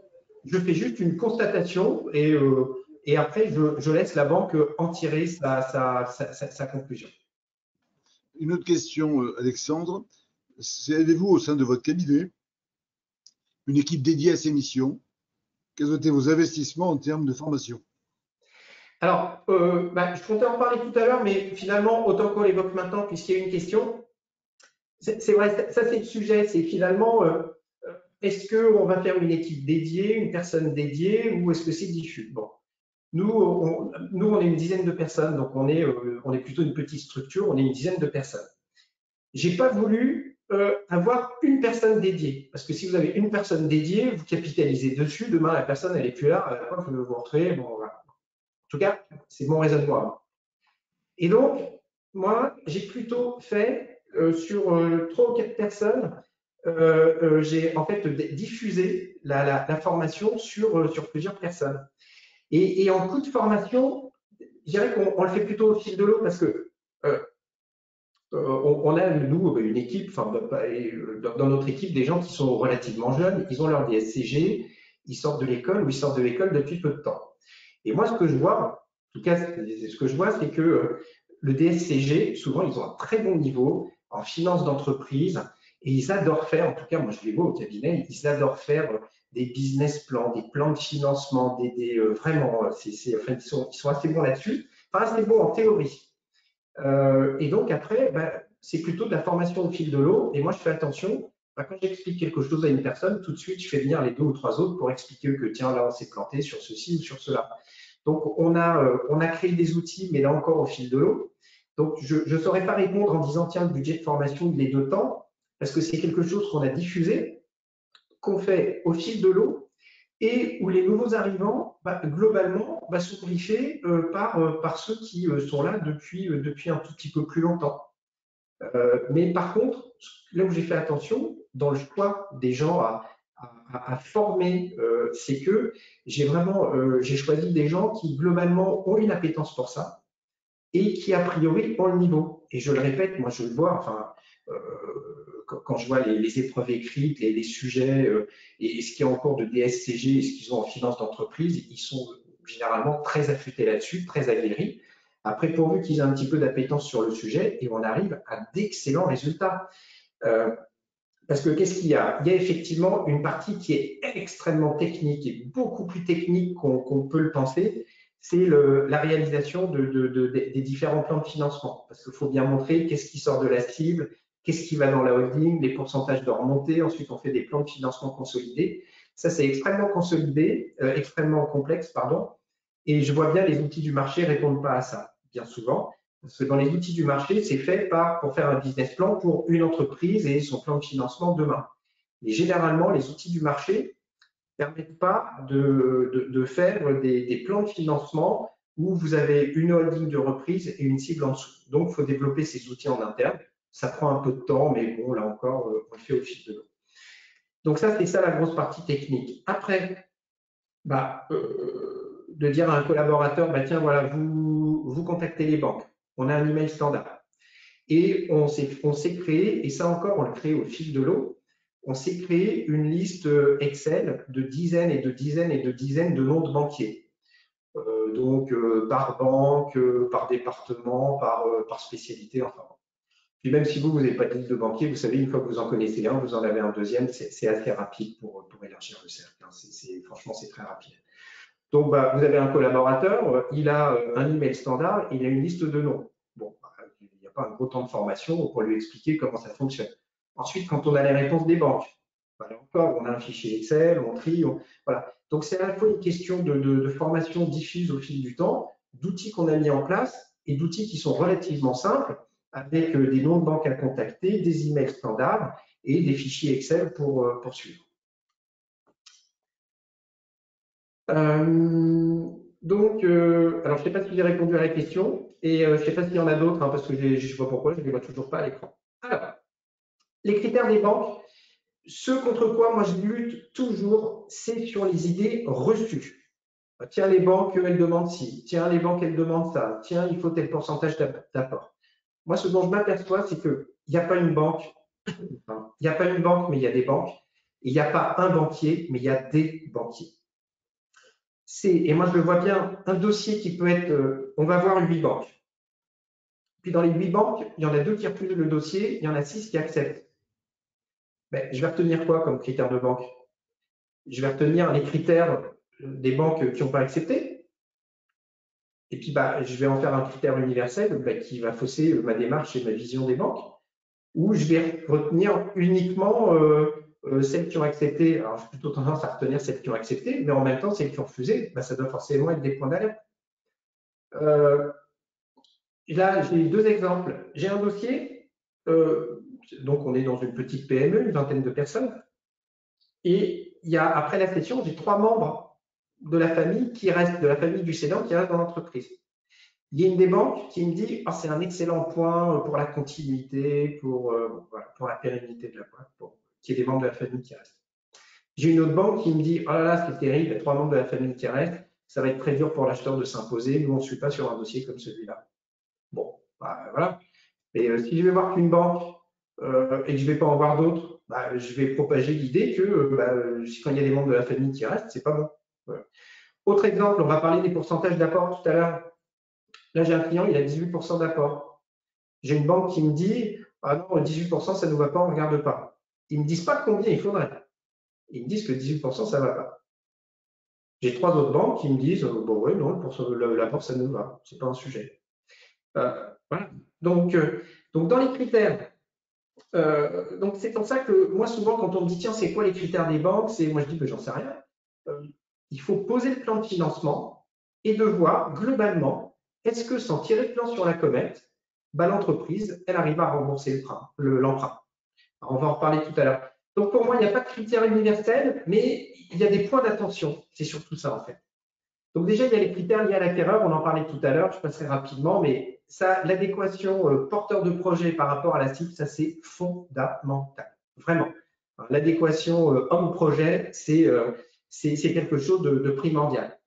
je fais juste une constatation et après, je laisse la banque en tirer sa conclusion. Une autre question, Alexandre. Avez-vous au sein de votre cabinet une équipe dédiée à ces missions? Quels ont été vos investissements en termes de formation? Alors, je comptais en parler tout à l'heure, mais finalement, autant qu'on l'évoque maintenant, puisqu'il y a une question, c'est vrai, ça c'est le sujet, c'est finalement, est-ce qu'on va faire une équipe dédiée, une personne dédiée, ou est-ce que c'est diffus? Bon, nous, on est une dizaine de personnes, donc on est plutôt une petite structure, on est une dizaine de personnes. J'ai pas voulu avoir une personne dédiée, parce que si vous avez une personne dédiée, vous capitalisez dessus, demain la personne elle est plus là, vous vous retrouvez, bon voilà. En tout cas, c'est mon raisonnement. Et donc, moi, j'ai plutôt fait sur 3 ou 4 personnes, j'ai en fait diffusé la formation sur plusieurs personnes. Et en coût de formation, je dirais qu'on le fait plutôt au fil de l'eau parce que on a, nous, une équipe, dans notre équipe, des gens qui sont relativement jeunes, ils ont leur DSCG, ils sortent de l'école ou ils sortent de l'école depuis peu de temps. Et moi, ce que je vois, en tout cas, ce que je vois, c'est que le DSCG, souvent, ils ont un très bon niveau en finance d'entreprise et ils adorent faire, en tout cas, moi, je les vois au cabinet, ils adorent faire des business plans, des plans de financement, vraiment, enfin, ils sont assez bons là-dessus, enfin, assez bons en théorie. Et donc après, c'est plutôt de la formation au fil de l'eau. Et moi, je fais attention. Quand j'explique quelque chose à une personne, tout de suite, je fais venir les 2 ou 3 autres pour expliquer que tiens, là, on s'est planté sur ceci ou sur cela. Donc, on a créé des outils, mais là encore au fil de l'eau. Donc, je ne saurais pas répondre en disant tiens, le budget de formation, il est de temps, parce que c'est quelque chose qu'on a diffusé, qu'on fait au fil de l'eau et où les nouveaux arrivants, globalement, sont briefés par ceux qui sont là depuis un tout petit peu plus longtemps. Mais par contre, là où j'ai fait attention, dans le choix des gens à former, c'est que j'ai choisi des gens qui, globalement, ont une appétence pour ça et qui, a priori, ont le niveau. Et je le répète, moi, je le vois, enfin, quand je vois les épreuves écrites, les sujets et ce qui est en cours de DSCG et ce qu'ils ont en finance d'entreprise, ils sont généralement très affûtés là-dessus, très aguerris. Après, pourvu qu'ils aient un petit peu d'appétence sur le sujet, et on arrive à d'excellents résultats. Parce que qu'est-ce qu'il y a? Il y a effectivement une partie qui est extrêmement technique et beaucoup plus technique qu'on peut le penser, c'est la réalisation des différents plans de financement. Parce qu'il faut bien montrer qu'est-ce qui sort de la cible, qu'est-ce qui va dans la holding, les pourcentages de remontée. Ensuite, on fait des plans de financement consolidés. Ça, c'est extrêmement consolidé, extrêmement complexe, pardon. Et je vois bien les outils du marché ne répondent pas à ça, bien souvent. Parce que dans les outils du marché, c'est fait pour faire un business plan pour une entreprise et son plan de financement demain. Et généralement, les outils du marché ne permettent pas de faire des plans de financement où vous avez une holding de reprise et une cible en dessous. Donc, il faut développer ces outils en interne. Ça prend un peu de temps, mais bon, là encore, on le fait au fil de l'eau. Donc ça, c'est ça la grosse partie technique. Après, de dire à un collaborateur, tiens, voilà, vous contactez les banques. On a un email standard. Et on s'est créé, et ça encore, on le crée au fil de l'eau, on s'est créé une liste Excel de dizaines et de dizaines et de dizaines de noms de banquiers. Donc, par banque, par département, par spécialité, enfin. Puis même si vous n'avez pas de liste de banquiers, vous savez, une fois que vous en connaissez un, vous en avez un deuxième, c'est assez rapide pour élargir le cercle. Franchement, c'est très rapide. Donc, vous avez un collaborateur, il a un email standard, il a une liste de noms. Bon, il n'y a pas un gros temps de formation pour lui expliquer comment ça fonctionne. Ensuite, quand on a les réponses des banques, là encore, on a un fichier Excel, on trie, voilà. Donc, c'est à la fois une question de formation diffuse au fil du temps, d'outils qu'on a mis en place et d'outils qui sont relativement simples, avec des noms de banques à contacter, des emails standards et des fichiers Excel pour suivre. Donc, alors je ne sais pas si j'ai répondu à la question et je ne sais pas s'il y en a d'autres, parce que je ne sais pas pourquoi, je ne les vois toujours pas à l'écran. Alors, les critères des banques, ce contre quoi moi je lutte toujours, c'est sur les idées reçues. Tiens, les banques, elles demandent ci. Tiens, les banques, elles demandent ça. Tiens, il faut tel pourcentage d'apport. Moi, ce dont je m'aperçois, c'est qu'il n'y a pas une banque, il n'y a pas une banque, mais il y a des banques. Il n'y a pas un banquier, mais il y a des banquiers. Et moi, je le vois bien, un dossier qui peut être, on va voir 8 banques. Puis dans les 8 banques, il y en a 2 qui refusent le dossier, il y en a 6 qui acceptent. Ben, je vais retenir quoi comme critère de banque? Je vais retenir les critères des banques qui n'ont pas accepté. Et puis, bah, je vais en faire un critère universel qui va fausser ma démarche et ma vision des banques. Ou je vais retenir uniquement celles qui ont accepté. Alors, j'ai plutôt tendance à retenir celles qui ont accepté, mais en même temps, celles qui ont refusé, bah, ça doit forcément être des points d'alerte. Là, j'ai 2 exemples. J'ai un dossier, donc on est dans une petite PME, une vingtaine de personnes, et il y a, après la session, j'ai 3 membres de la famille qui restent, de la famille du cédant qui restent dans l'entreprise. Il y a une des banques qui me dit, oh, c'est un excellent point pour la continuité, voilà, pour la pérennité de la boîte, pour qu'il y ait des membres de la famille qui restent. J'ai une autre banque qui me dit, oh là là, c'est terrible, il y a 3 membres de la famille qui restent, ça va être très dur pour l'acheteur de s'imposer, nous on ne suit pas sur un dossier comme celui-là. Bon, bah, voilà. Et si je vais voir qu'une banque et que je ne vais pas en voir d'autres, bah, je vais propager l'idée que quand il y a des membres de la famille qui restent, c'est pas bon. Voilà. Autre exemple, on va parler des pourcentages d'apport tout à l'heure. Là, j'ai un client, il a 18% d'apport. J'ai une banque qui me dit, ah non, 18%, ça ne nous va pas, on ne regarde pas. Ils ne me disent pas combien il faudrait. Ils me disent que 18%, ça ne va pas. J'ai 3 autres banques qui me disent, bon, oui, non, l'apport, ça nous va, ce n'est pas un sujet. Voilà. Donc, dans les critères, donc c'est pour ça que moi, souvent, quand on me dit, tiens, c'est quoi les critères des banques, moi, je dis que j'en sais rien. Il faut poser le plan de financement et de voir globalement, est-ce que sans tirer le plan sur la comète, bah, l'entreprise, elle arrive à rembourser l'emprunt. On va en reparler tout à l'heure. Donc pour moi, il n'y a pas de critères universels, mais il y a des points d'attention. C'est surtout ça en fait. Donc déjà, il y a les critères liés à l'acquéreur, on en parlait tout à l'heure, je passerai rapidement, mais ça, l'adéquation porteur de projet par rapport à la cible, ça c'est fondamental. Vraiment. L'adéquation homme-projet, c'est quelque chose de primordial.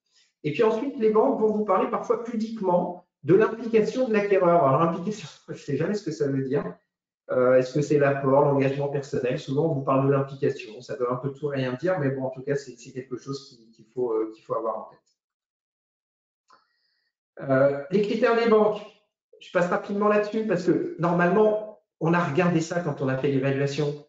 Et puis ensuite, les banques vont vous parler parfois pudiquement de l'implication de l'acquéreur. Alors l'implication, je ne sais jamais ce que ça veut dire. Est-ce que c'est l'apport, l'engagement personnel? Souvent, on vous parle de l'implication. Ça doit un peu tout rien dire, mais bon, en tout cas, c'est quelque chose qu'il faut avoir en tête. Les critères des banques, je passe rapidement là-dessus parce que normalement, on a regardé ça quand on a fait l'évaluation.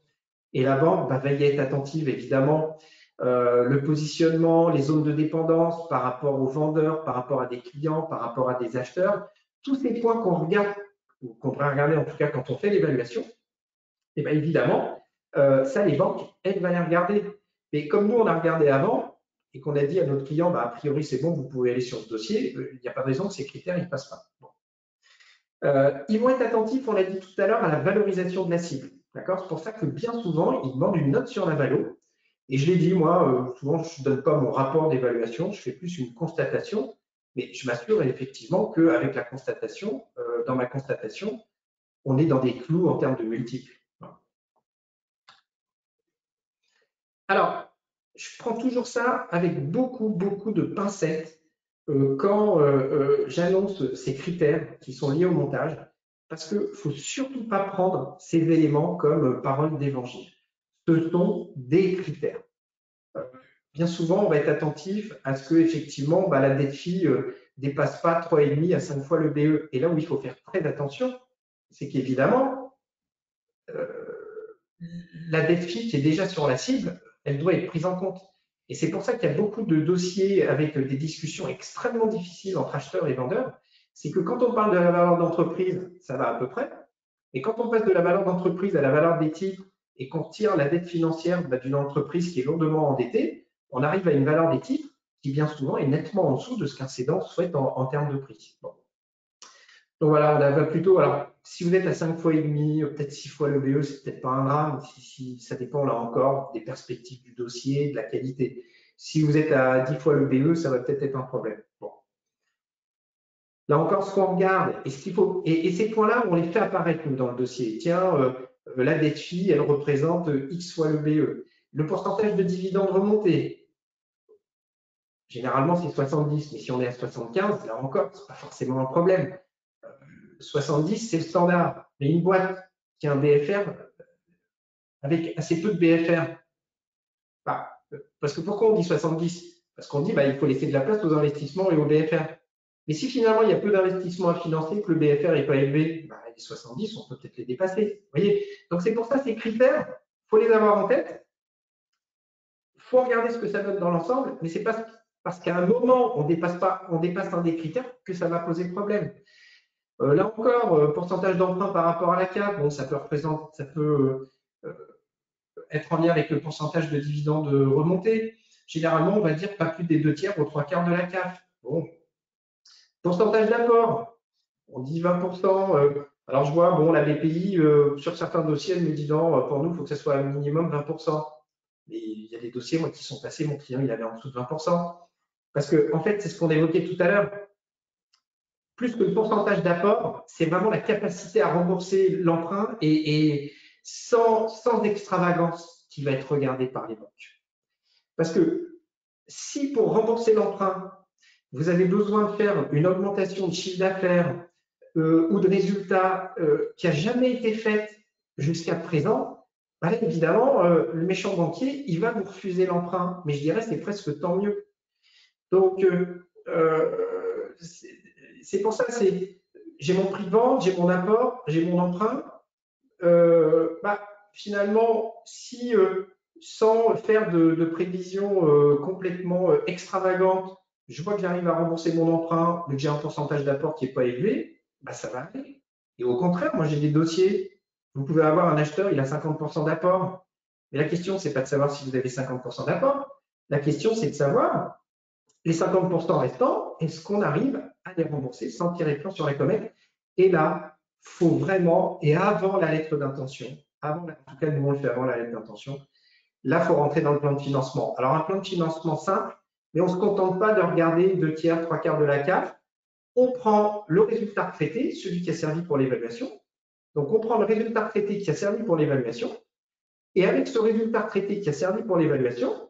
Et la banque va y être attentive, évidemment. Le positionnement, les zones de dépendance par rapport aux vendeurs, par rapport à des clients, par rapport à des acheteurs, tous ces points qu'on regarde, ou qu'on devrait regarder en tout cas quand on fait l'évaluation, et bien évidemment, ça, les banques, elles vont les regarder. Mais comme nous, on a regardé avant et qu'on a dit à notre client, bah, a priori, c'est bon, vous pouvez aller sur ce dossier, il n'y a pas de raison que ces critères ne passent pas. Bon. Ils vont être attentifs, on l'a dit tout à l'heure, à la valorisation de la cible. C'est pour ça que bien souvent, ils demandent une note sur la valo. Et je l'ai dit, moi, souvent, je ne donne pas mon rapport d'évaluation, je fais plus une constatation, mais je m'assure effectivement qu'avec la constatation, dans ma constatation, on est dans des clous en termes de multiples. Alors, je prends toujours ça avec beaucoup, beaucoup de pincettes quand j'annonce ces critères qui sont liés au montage, parce qu'il ne faut surtout pas prendre ces éléments comme parole d'évangile. Ce sont des critères. Bien souvent, on va être attentif à ce que effectivement, la dette FI dépasse pas 3,5 à 5 fois le BE. Et là où il faut faire très attention, c'est qu'évidemment, la dette FI qui est déjà sur la cible, elle doit être prise en compte. Et c'est pour ça qu'il y a beaucoup de dossiers avec des discussions extrêmement difficiles entre acheteurs et vendeurs. C'est que quand on parle de la valeur d'entreprise, ça va à peu près. Et quand on passe de la valeur d'entreprise à la valeur des titres et qu'on tire la dette financière d'une entreprise qui est lourdement endettée, on arrive à une valeur des titres qui bien souvent est nettement en dessous de ce qu'un cédant souhaite en termes de prix. Bon. Donc voilà, on va plutôt. Alors, si vous êtes à 5 fois et demi, peut-être 6 fois le BE, c'est peut-être pas un drame. Ça dépend là encore des perspectives du dossier, de la qualité. Si vous êtes à 10 fois le BE, ça va peut-être être un problème. Bon. Là encore, ce qu'on regarde, et ce qu'il faut, et ces points-là, on les fait apparaître nous dans le dossier. Tiens, la dette FI, elle représente X fois le BE. Le pourcentage de dividendes remontés. Généralement, c'est 70, mais si on est à 75, là encore, ce n'est pas forcément un problème. 70, c'est le standard. Mais une boîte qui a un BFR, avec assez peu de BFR, bah, parce que pourquoi on dit 70? Parce qu'on dit il faut laisser de la place aux investissements et aux BFR. Mais si finalement il y a peu d'investissements à financer, que le BFR n'est pas élevé, les 70, on peut peut-être les dépasser. Vous voyez? Donc c'est pour ça ces critères, il faut les avoir en tête. Il faut regarder ce que ça donne dans l'ensemble, mais c'est pas parce qu'à un moment on dépasse un des critères que ça va poser problème. Là encore, pourcentage d'emprunt par rapport à la CAF, bon, ça peut être en lien avec le pourcentage de dividendes remontés. Généralement, on va dire pas plus des 2/3 aux 3/4 de la CAF. Bon. Pourcentage d'apport, on dit 20%. Alors je vois, bon, la BPI, sur certains dossiers, elle me dit non, pour nous, il faut que ça soit un minimum 20%. Mais il y a des dossiers, moi, qui sont passés, mon client, il avait en dessous de 20%. Parce que, en fait, c'est ce qu'on évoquait tout à l'heure. Plus que le pourcentage d'apport, c'est vraiment la capacité à rembourser l'emprunt et sans extravagance qui va être regardée par les banques. Parce que si pour rembourser l'emprunt, vous avez besoin de faire une augmentation de chiffre d'affaires ou de résultats qui n'a jamais été faite jusqu'à présent, évidemment, le méchant banquier, il va vous refuser l'emprunt. Mais je dirais c'est presque tant mieux. Donc, c'est pour ça, j'ai mon prix de vente, j'ai mon apport, j'ai mon emprunt. Finalement, si sans faire de prévisions complètement extravagantes, je vois que j'arrive à rembourser mon emprunt, mais que j'ai un pourcentage d'apport qui n'est pas élevé, ça va aller. Et au contraire, moi j'ai des dossiers, vous pouvez avoir un acheteur, il a 50% d'apport. Mais la question, c'est pas de savoir si vous avez 50% d'apport. La question, c'est de savoir les 50% restants, est-ce qu'on arrive à les rembourser sans tirer le plan sur la comète? Et là, il faut vraiment, et avant la lettre d'intention, en tout cas, nous on le fait avant la lettre d'intention, là, il faut rentrer dans le plan de financement. Alors, un plan de financement simple, mais on ne se contente pas de regarder 2/3, 3/4 de la CAF. On prend le résultat retraité, celui qui a servi pour l'évaluation. Donc, on prend le résultat retraité qui a servi pour l'évaluation. Et avec ce résultat retraité qui a servi pour l'évaluation,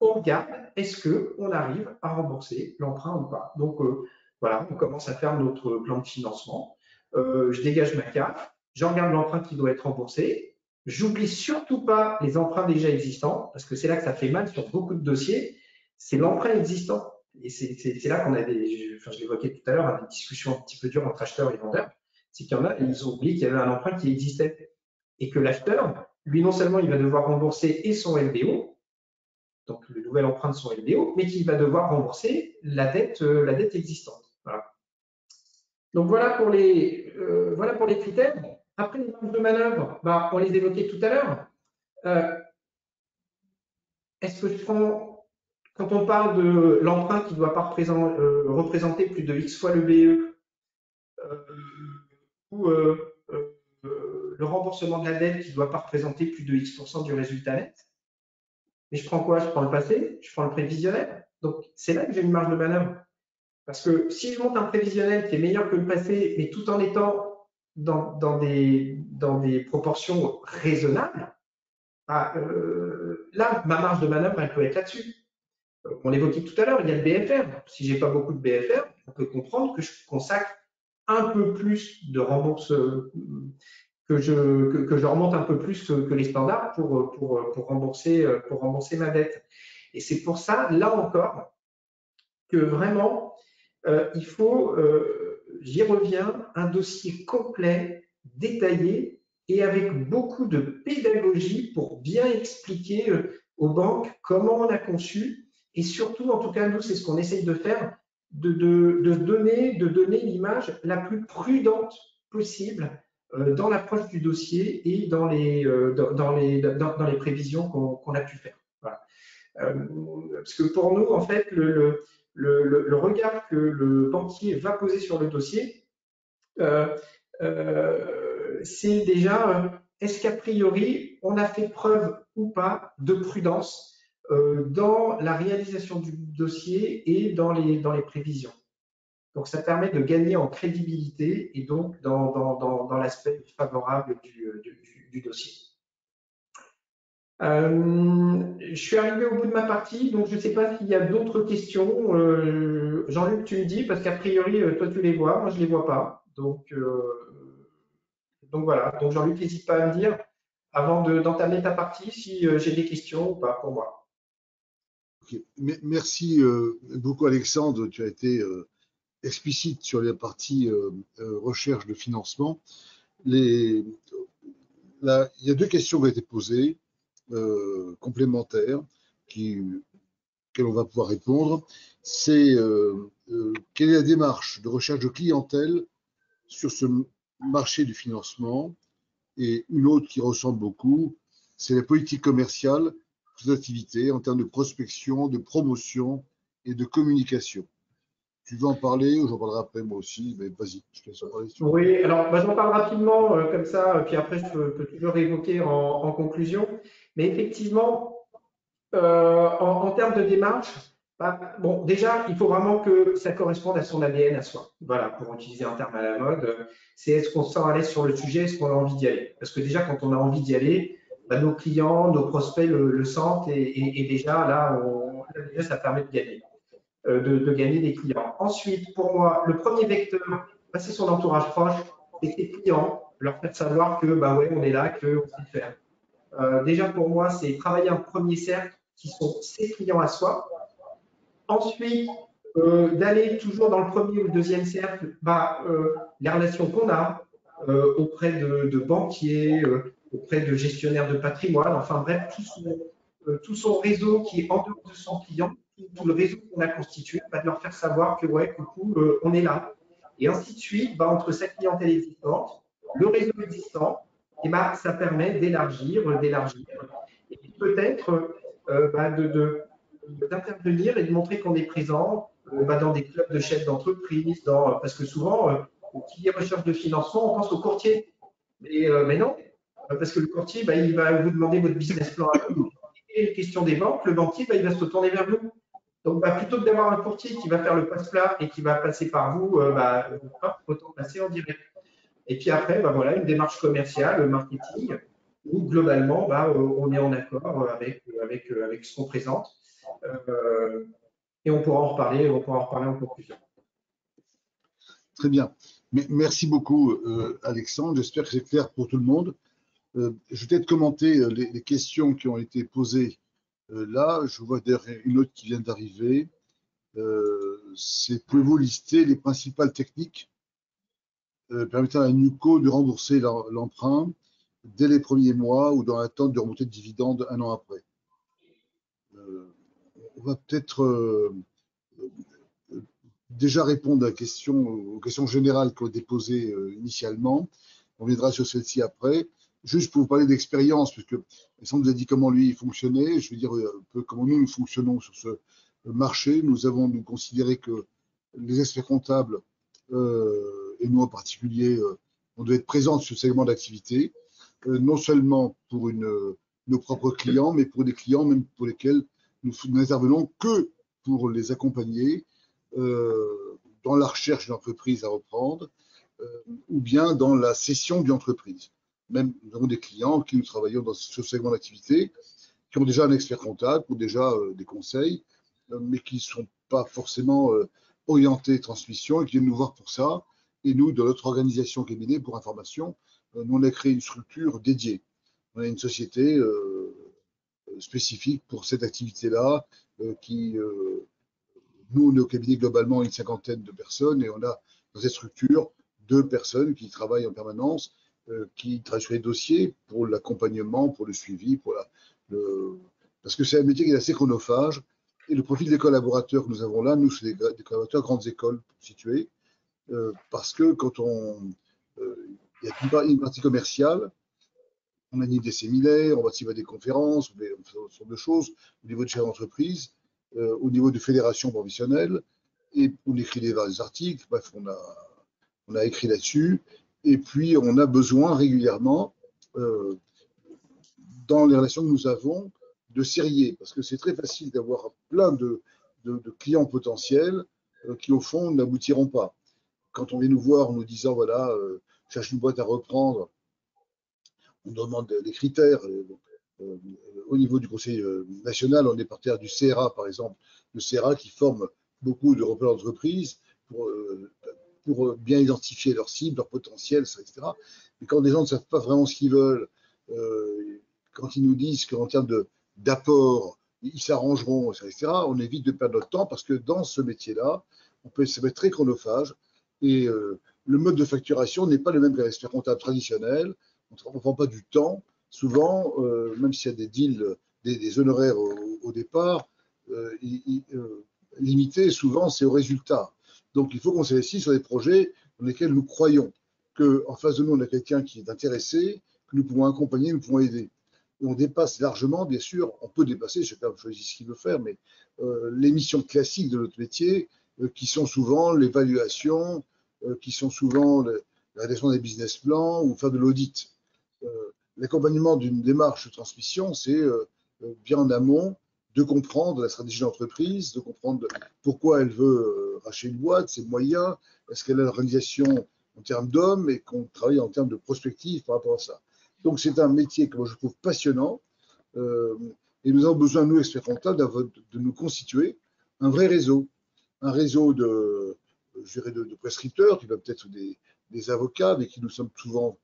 on regarde est-ce qu'on arrive à rembourser l'emprunt ou pas. Donc, voilà, on commence à faire notre plan de financement. Je dégage ma CAF, je regarde l'emprunt qui doit être remboursé. J'oublie surtout pas les emprunts déjà existants, parce que c'est là que ça fait mal sur beaucoup de dossiers. C'est l'emprunt existant. Et c'est là qu'on a je l'évoquais tout à l'heure, des discussions un petit peu dures entre acheteurs et vendeurs. C'est qu'il y en a, ils ont oublié qu'il y avait un emprunt qui existait. Et que l'acheteur, lui, non seulement il va devoir rembourser et son LBO, donc le nouvel emprunt de son LBO, mais qui va devoir rembourser la dette existante. Voilà. Donc voilà pour les critères. Après les marges de manœuvre, on les évoquait tout à l'heure. Est-ce que quand on parle de l'emprunt qui ne doit pas représenter plus de X fois le BE, ou le remboursement de la dette qui ne doit pas représenter plus de X% du résultat net, mais je prends quoi? Je prends le passé, je prends le prévisionnel. Donc, c'est là que j'ai une marge de manœuvre. Parce que si je monte un prévisionnel qui est meilleur que le passé, mais tout en étant dans des proportions raisonnables, là, ma marge de manœuvre, elle peut être là-dessus. On l'évoquait tout à l'heure, il y a le BFR. Si je n'ai pas beaucoup de BFR, on peut comprendre que je consacre un peu plus de remboursement, que je remonte un peu plus que les standards pour rembourser ma dette. Et c'est pour ça, là encore, que vraiment, il faut, j'y reviens, un dossier complet, détaillé et avec beaucoup de pédagogie pour bien expliquer aux banques comment on a conçu et surtout, en tout cas, nous, c'est ce qu'on essaye de faire, de donner l'image la plus prudente possible dans l'approche du dossier et dans les prévisions qu'on a pu faire. Voilà. Parce que pour nous, en fait, le regard que le banquier va poser sur le dossier, c'est déjà est-ce qu'a priori on a fait preuve ou pas de prudence dans la réalisation du dossier et dans les prévisions. Donc ça permet de gagner en crédibilité et donc dans l'aspect favorable du dossier. Je suis arrivé au bout de ma partie, donc je ne sais pas s'il y a d'autres questions. Jean-Luc, tu me dis, parce qu'a priori, toi tu les vois, moi je les vois pas. Donc voilà. Donc Jean-Luc, n'hésite pas à me dire avant d'entamer ta partie si j'ai des questions ou pas pour moi. Ok. Merci beaucoup, Alexandre. Tu as été explicite sur les parties recherche de financement. Les, il y a deux questions qui ont été posées, complémentaires, auxquelles on va pouvoir répondre. C'est quelle est la démarche de recherche de clientèle sur ce marché du financement? Et une autre qui ressemble beaucoup, c'est la politique commerciale de cette activité en termes de prospection, de promotion et de communication. Tu veux en parler ou j'en parlerai après moi aussi, mais vas-y, je te laisse en parler si tu veux. Oui, alors bah, j'en parle rapidement comme ça, puis après je peux toujours évoquer en conclusion. Mais effectivement, en termes de démarche, bah, bon, déjà, il faut vraiment que ça corresponde à son ADN à soi. Voilà, pour utiliser un terme à la mode, c'est est-ce qu'on se sent à l'aise sur le sujet, est-ce qu'on a envie d'y aller? Parce que déjà, quand on a envie d'y aller, bah, nos clients, nos prospects le sentent et déjà, là, déjà, ça permet de gagner, de gagner des clients. Ensuite, pour moi, le premier vecteur, bah, c'est son entourage proche, c'est ses clients, leur faire savoir que, bah ouais, on est là, qu'on sait faire. Déjà, pour moi, c'est travailler un premier cercle qui sont ses clients à soi. Ensuite, d'aller toujours dans le premier ou le deuxième cercle, bah, les relations qu'on a auprès de banquiers, auprès de gestionnaires de patrimoine, enfin bref, tout son réseau qui est en dehors de son client, tout le réseau qu'on a constitué, bah, de leur faire savoir que, ouais, coucou, on est là. Et ainsi de suite, bah, entre sa clientèle existante, le réseau existant, et bah, ça permet d'élargir, et puis peut-être bah, d'intervenir et de montrer qu'on est présent bah, dans des clubs de chefs d'entreprise, parce que souvent, qui dit recherche de financement, on pense au courtier. Mais non, parce que le courtier, bah, il va vous demander votre business plan à vous. Et question des banques, le banquier, bah, il va se tourner vers vous. Donc, bah, plutôt que d'avoir un courtier qui va faire le passe-plat et qui va passer par vous, bah, hop, autant passer en direct. Et puis après, bah, voilà, une démarche commerciale, marketing, où globalement, bah, on est en accord avec ce qu'on présente. Euh, et on pourra en reparler en conclusion. Très bien. Mais merci beaucoup, Alexandre. J'espère que c'est clair pour tout le monde. Je vais peut-être commenter les questions qui ont été posées là. Je vois d'ailleurs une autre qui vient d'arriver. C'est pouvez-vous lister les principales techniques permettant à NUCO de rembourser l'emprunt dès les premiers mois ou dans l'attente de remontée de dividendes un an après? On va peut-être déjà répondre aux questions générales qu'on a déposées initialement. On viendra sur celle-ci après. Juste pour vous parler d'expérience, puisque Alexandre nous a dit comment lui il fonctionnait, je vais dire un peu comment nous fonctionnons sur ce marché. Nous considéré que les experts comptables, et nous en particulier, on devait être présents sur ce segment d'activité, non seulement pour nos propres clients, mais pour des clients même pour lesquels nous n'intervenons que pour les accompagner dans la recherche d'une entreprise à reprendre ou bien dans la cession d'une entreprise. Même nous avons des clients qui nous travaillons dans ce segment d'activité qui ont déjà un expert comptable ou déjà des conseils, mais qui ne sont pas forcément orientés transmission et qui viennent nous voir pour ça. Et nous, de notre organisation cabinet, pour information, nous, on a créé une structure dédiée. On a une société spécifique pour cette activité-là qui nous, on est au cabinet globalement une cinquantaine de personnes et on a dans cette structure deux personnes qui travaillent en permanence, qui travaillent sur les dossiers pour l'accompagnement, pour le suivi, parce que c'est un métier qui est assez chronophage. Et le profil des collaborateurs que nous avons là, nous, c'est des collaborateurs grandes écoles situées, parce que il y a une partie commerciale, on anime des séminaires, on participe à des conférences, on fait toutes sortes de choses au niveau de chaque entreprise, au niveau de fédérations professionnelles, et on écrit des articles, bref, on a écrit là-dessus, et puis on a besoin régulièrement, euh, dans les relations que nous avons, de serrer, parce que c'est très facile d'avoir plein de clients potentiels qui, au fond, n'aboutiront pas. Quand on vient nous voir en nous disant, voilà, cherche une boîte à reprendre, on demande des critères. au niveau du Conseil national, on est partenaire du CRA, par exemple, le CRA qui forme beaucoup de repreneurs d'entreprise pour bien identifier leurs cibles, leurs potentiels, etc. Et quand des gens ne savent pas vraiment ce qu'ils veulent, quand ils nous disent qu'en termes d'apport, ils s'arrangeront, etc., on évite de perdre notre temps parce que dans ce métier-là, ça peut être très chronophage et le mode de facturation n'est pas le même qu'un expert comptable traditionnel. On ne prend pas du temps. Souvent, même s'il y a des deals, des honoraires au départ, limités, souvent c'est au résultat. Donc il faut qu'on s'investisse sur des projets dans lesquels nous croyons qu'en face de nous, on a quelqu'un qui est intéressé, que nous pouvons accompagner, nous pouvons aider. Et on dépasse largement, bien sûr, on peut dépasser, chacun choisit ce qu'il veut faire, mais les missions classiques de notre métier, qui sont souvent l'évaluation, qui sont souvent la rédaction des business plans ou faire de l'audit. L'accompagnement d'une démarche de transmission, c'est bien en amont de comprendre la stratégie d'entreprise, de comprendre pourquoi elle veut racheter une boîte, ses moyens, est-ce qu'elle a l'organisation en termes d'hommes et qu'on travaille en termes de prospective par rapport à ça. Donc c'est un métier que moi je trouve passionnant et nous avons besoin, nous, experts comptables, de nous constituer un vrai réseau, un réseau je dirais de prescripteurs qui peuvent être des avocats, mais qui nous sommes souvent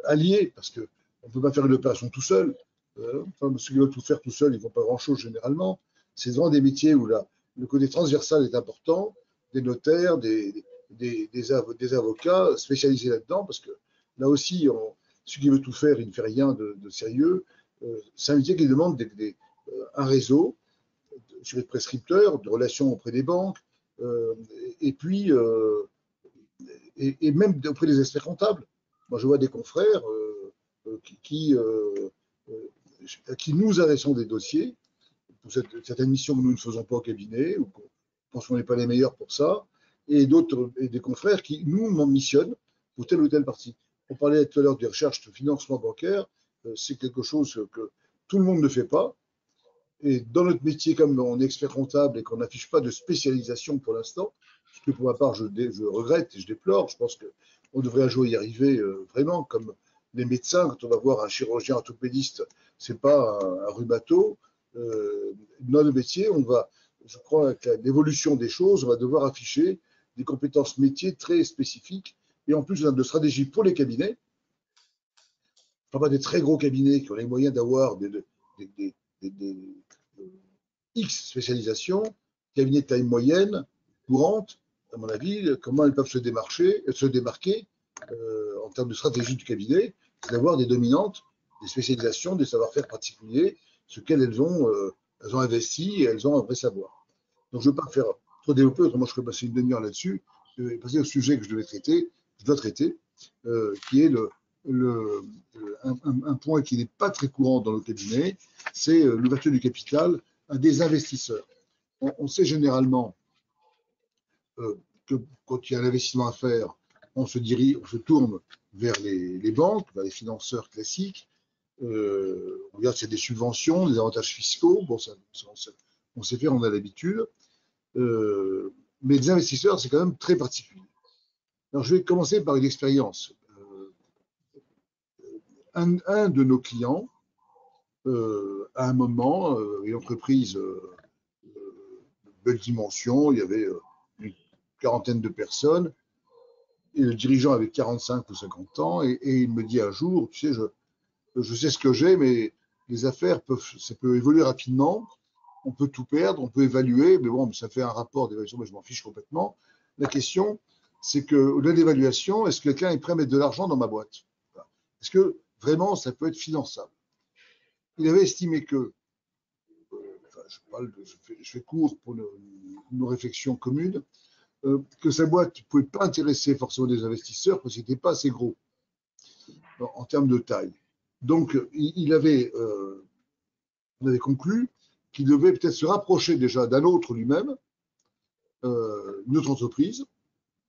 alliés parce qu'on ne peut pas faire une opération tout seul. Enfin, ceux qui veulent tout faire tout seul, ils ne font pas grand-chose généralement. C'est vraiment des métiers où le côté transversal est important, des notaires, des avocats spécialisés là-dedans, parce que là aussi, celui qui veut tout faire, il ne fait rien de sérieux. C'est un métier qui demande un réseau de prescripteurs, de relations auprès des banques, et puis, et même auprès des experts comptables. Moi, je vois des confrères qui nous adressons des dossiers pour certaines missions que nous ne faisons pas au cabinet, ou qu'on pense qu'on n'est pas les meilleurs pour ça, et des confrères qui nous missionnent pour telle ou telle partie. On parlait tout à l'heure de recherche de financement bancaire, c'est quelque chose que tout le monde ne fait pas. Et dans notre métier, comme on est expert comptable et qu'on n'affiche pas de spécialisation pour l'instant, ce que pour ma part je regrette et je déplore, je pense qu'on devrait un jour y arriver vraiment, comme les médecins, quand on va voir un chirurgien orthopédiste, c'est pas un rhumato. Dans le métier, je crois que l'évolution des choses, on va devoir afficher des compétences métiers très spécifiques et en plus de stratégie pour les cabinets. Pas des très gros cabinets qui ont les moyens d'avoir des X spécialisations, cabinets de taille moyenne, courante, à mon avis, comment elles peuvent se démarquer en termes de stratégie du cabinet, c'est d'avoir des dominantes, des spécialisations, des savoir-faire particuliers, sur lesquels elles ont investi et elles ont un vrai savoir. Donc je ne veux pas faire trop développer, autrement je ferais passer une demi-heure là-dessus. Je vais passer au sujet que je dois traiter, qui est un point qui n'est pas très courant dans le cabinet, c'est l'ouverture du capital à des investisseurs. On sait généralement que quand il y a un investissement à faire, on se tourne vers les banques, vers les financeurs classiques. On regarde s'il y a des subventions, des avantages fiscaux. Bon, ça, on sait faire, on a l'habitude. Mais les investisseurs, c'est quand même très particulier. Alors, je vais commencer par une expérience. Un de nos clients, à un moment, une entreprise de belle dimension, il y avait une quarantaine de personnes, et le dirigeant avait 45 ou 50 ans, et il me dit un jour, tu sais, je sais ce que j'ai, mais les affaires ça peut évoluer rapidement, on peut tout perdre, on peut évaluer, mais bon, ça fait un rapport d'évaluation, mais je m'en fiche complètement. La question, c'est que au-delà de l'évaluation, est-ce que quelqu'un est prêt à mettre de l'argent dans ma boîte? Est-ce que vraiment ça peut être finançable? Il avait estimé que, je fais court pour nos réflexions communes, que sa boîte ne pouvait pas intéresser forcément des investisseurs parce qu'il n'était pas assez gros en termes de taille. Donc, on avait conclu qu'il devait peut-être se rapprocher déjà d'un autre lui-même, une autre entreprise,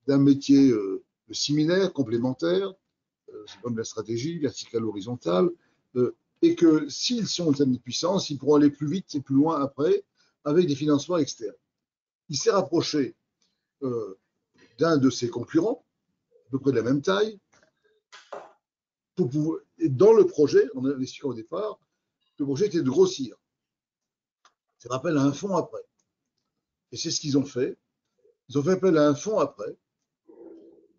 d'un métier similaire, complémentaire, c'est comme la stratégie, verticale, horizontale, et que s'ils sont en termes de puissance, ils pourront aller plus vite et plus loin après avec des financements externes. Il s'est rapproché d'un de ses concurrents, à peu près de la même taille, Et dans le projet, en investissant au départ, le projet était de grossir. Ça rappelle à un fonds après. Et c'est ce qu'ils ont fait. Ils ont fait appel à un fonds après,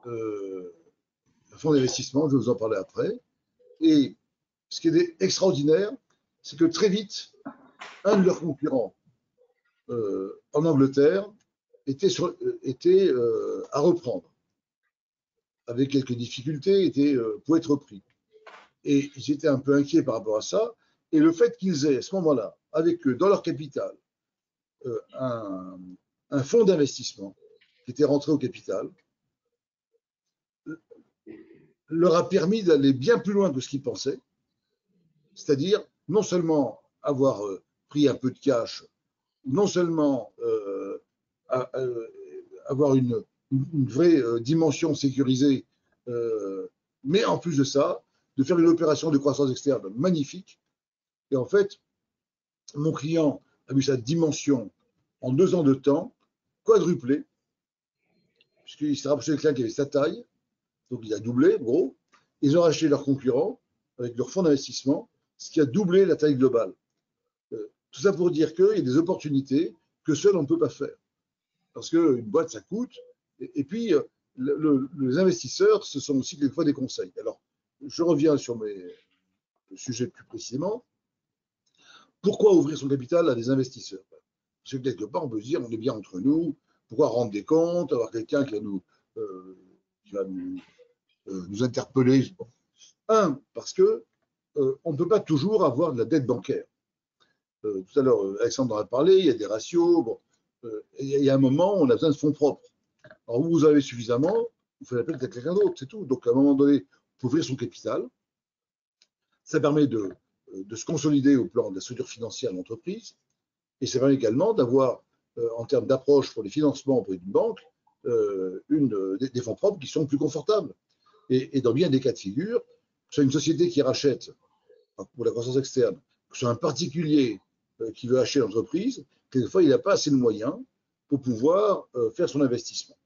un fonds d'investissement, je vais vous en parler après. Et ce qui est extraordinaire, c'est que très vite, un de leurs concurrents en Angleterre était à reprendre, avec quelques difficultés, pouvait être repris. Et ils étaient un peu inquiets par rapport à ça. Et le fait qu'ils aient, à ce moment-là, avec eux, dans leur capital, un fonds d'investissement qui était rentré au capital, leur a permis d'aller bien plus loin que ce qu'ils pensaient, c'est-à-dire non seulement avoir pris un peu de cash, non seulement avoir une vraie dimension sécurisée, mais en plus de ça, de faire une opération de croissance externe magnifique. Et en fait, mon client a vu sa dimension en 2 ans de temps quadruplée, puisqu'il s'est rapproché de quelqu'un qui avait sa taille, donc il a doublé, gros. Ils ont racheté leurs concurrents avec leur fonds d'investissement, ce qui a doublé la taille globale. Tout ça pour dire qu'il y a des opportunités que seul on ne peut pas faire. Parce qu'une boîte, ça coûte. Et puis, les investisseurs, ce sont aussi quelquefois des conseils. Alors, je reviens sur le sujet plus précisément. Pourquoi ouvrir son capital à des investisseurs? Parce que quelque part, on peut se dire, on est bien entre nous. Pourquoi rendre des comptes, avoir quelqu'un qui va nous interpeller? Un, parce que on ne peut pas toujours avoir de la dette bancaire. Tout à l'heure, Alexandre en a parlé, il y a des ratios. Bon, il y a un moment, on a besoin de fonds propres. Alors, vous avez suffisamment, vous faites appel à quelqu'un d'autre, c'est tout. Donc, à un moment donné, il faut ouvrir son capital. Ça permet de se consolider au plan de la structure financière de l'entreprise. Et ça permet également d'avoir, en termes d'approche pour les financements auprès d'une banque, des fonds propres qui sont plus confortables. Et dans bien des cas de figure, que ce soit une société qui rachète pour la croissance externe, que ce soit un particulier qui veut acheter l'entreprise, quelquefois, il n'a pas assez de moyens pour pouvoir faire son investissement.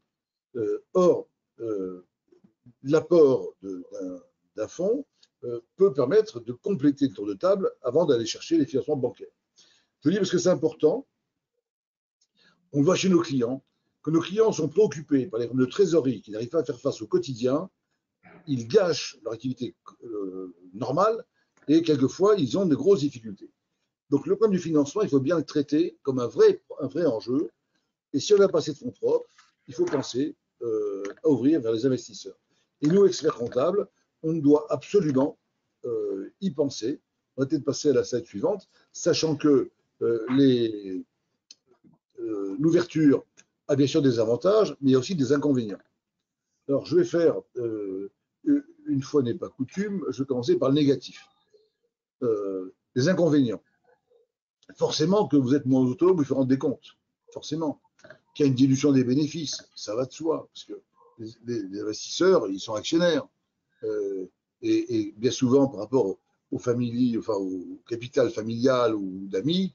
Or, l'apport d'un fonds peut permettre de compléter le tour de table avant d'aller chercher les financements bancaires. Je le dis parce que c'est important. On voit chez nos clients que nos clients sont préoccupés par les problèmes de trésorerie qui n'arrivent pas à faire face au quotidien. Ils gâchent leur activité normale et quelquefois, ils ont de grosses difficultés. Donc, le problème du financement, il faut bien le traiter comme un vrai enjeu. Et si on n'a pas assez de fonds propres, il faut penser à ouvrir vers les investisseurs. Et nous, experts comptables, on doit absolument y penser. On va peut-être passer à la slide suivante, sachant que l'ouverture a bien sûr des avantages, mais il y a aussi des inconvénients. Alors, je vais faire, une fois n'est pas coutume, je vais commencer par le négatif. Les inconvénients. Forcément que vous êtes moins autonome, vous vous rendez compte. Forcément. Qu'il y a une dilution des bénéfices, ça va de soi, parce que les investisseurs, ils sont actionnaires. Et bien souvent, par rapport aux familles, enfin au capital familial ou d'amis,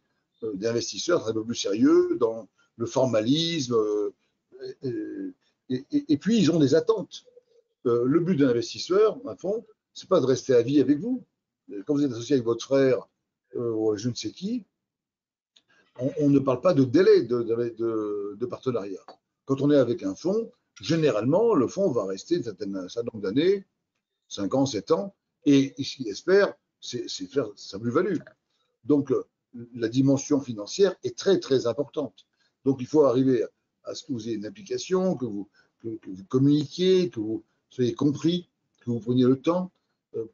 des investisseurs un peu plus sérieux dans le formalisme. Et puis, ils ont des attentes. Le but d'un investisseur, un fonds, c'est pas de rester à vie avec vous. Quand vous êtes associé avec votre frère ou je ne sais qui, on ne parle pas de délai de partenariat. Quand on est avec un fonds, généralement, le fonds va rester un certain nombre d'années, 5 ans, 7 ans, et ce qu'il espère, c'est faire sa plus-value. Donc, la dimension financière est très, très importante. Donc, il faut arriver à ce que vous ayez une application, que vous communiquiez, que vous soyez compris, que vous preniez le temps,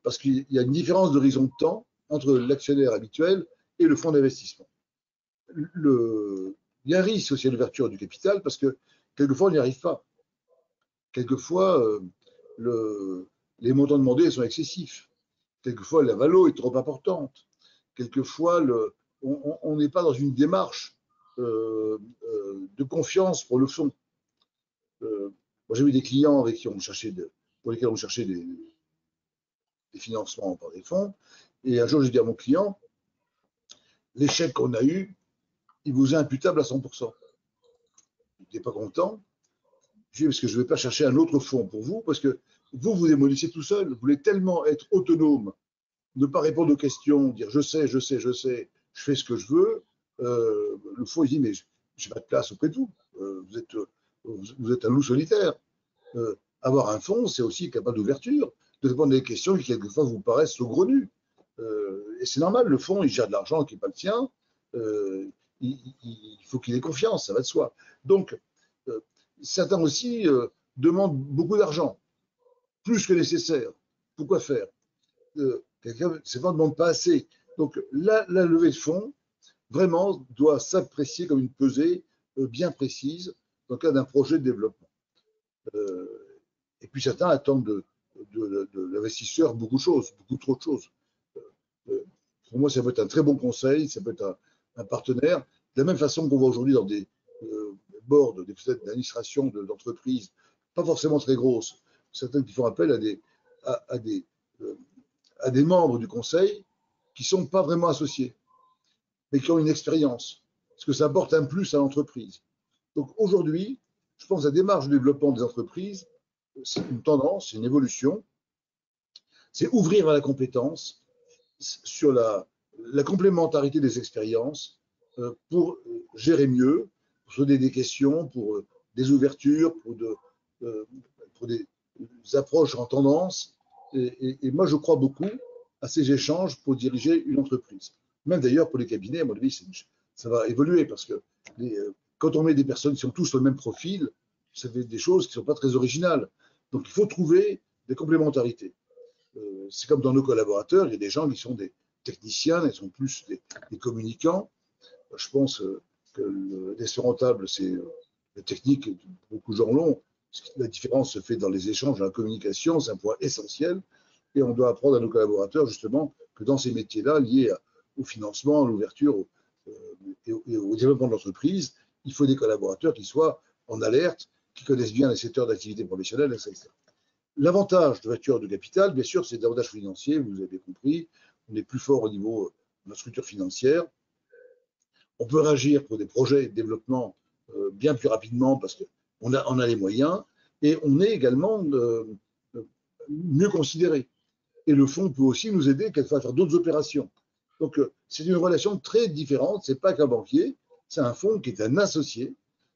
parce qu'il y a une différence d'horizon de temps entre l'actionnaire habituel et le fonds d'investissement. Il y a un risque aussi à l'ouverture du capital parce que quelquefois on n'y arrive pas. Quelquefois, les montants demandés sont excessifs. Quelquefois, la valo est trop importante. Quelquefois, on n'est pas dans une démarche de confiance pour le fonds. Moi, j'ai eu des clients avec qui pour lesquels on cherchait des financements par des fonds. Et un jour, j'ai dit à mon client, l'échec qu'on a eu, il vous est imputable à 100%. Il n'était pas content. Je dis, parce que je ne vais pas chercher un autre fonds pour vous, parce que vous démolissez tout seul. Vous voulez tellement être autonome, ne pas répondre aux questions, dire je sais, je fais ce que je veux. Le fonds, il dit, mais je n'ai pas de place auprès de vous. Vous êtes un loup solitaire. Avoir un fonds, c'est aussi capable d'ouverture, de répondre à des questions qui, quelquefois, vous paraissent saugrenues. Et c'est normal, le fonds, il gère de l'argent qui n'est pas le sien. Il faut qu'il ait confiance, ça va de soi. Donc, certains aussi demandent beaucoup d'argent, plus que nécessaire. Pourquoi faire Quelqu'un, c'est pas ne demande pas assez. Donc, la levée de fonds, vraiment, doit s'apprécier comme une pesée bien précise dans le cadre d'un projet de développement. Et puis certains attendent de l'investisseur beaucoup de choses, beaucoup trop de choses. Pour moi, ça peut être un très bon conseil, ça peut être un partenaire. De la même façon qu'on voit aujourd'hui dans des boards, des d'administration d'entreprises, pas forcément très grosses, certaines qui font appel à des membres du conseil qui ne sont pas vraiment associés, mais qui ont une expérience, parce que ça apporte un plus à l'entreprise. Donc aujourd'hui, je pense que la démarche de développement des entreprises, c'est une tendance, c'est une évolution, c'est ouvrir à la compétence sur la complémentarité des expériences pour gérer mieux, pour se donner des questions, pour des ouvertures, pour des approches en tendance. Et moi, je crois beaucoup à ces échanges pour diriger une entreprise. Même d'ailleurs pour les cabinets, à mon avis, ça va évoluer parce que quand on met des personnes qui sont tous le même profil, ça fait des choses qui ne sont pas très originales. Donc il faut trouver des complémentarités. C'est comme dans nos collaborateurs, il y a des gens qui sont des techniciens, ils sont plus des communicants. Je pense que l'essai rentable, c'est la technique, beaucoup de gens l'ont. La différence se fait dans les échanges, dans la communication, c'est un point essentiel. Et on doit apprendre à nos collaborateurs, justement, que dans ces métiers-là, liés au financement, à l'ouverture et au développement de l'entreprise, il faut des collaborateurs qui soient en alerte, qui connaissent bien les secteurs d'activité professionnelle, etc. L'avantage de l'ouverture de capital, bien sûr, c'est davantage financier, vous avez compris. On est plus fort au niveau de la structure financière. On peut réagir pour des projets de développement bien plus rapidement parce qu'on a les moyens et on est également mieux considéré. Et le fonds peut aussi nous aider quelquefois à faire d'autres opérations. Donc, c'est une relation très différente. Ce n'est pas qu'un banquier, c'est un fonds qui est un associé.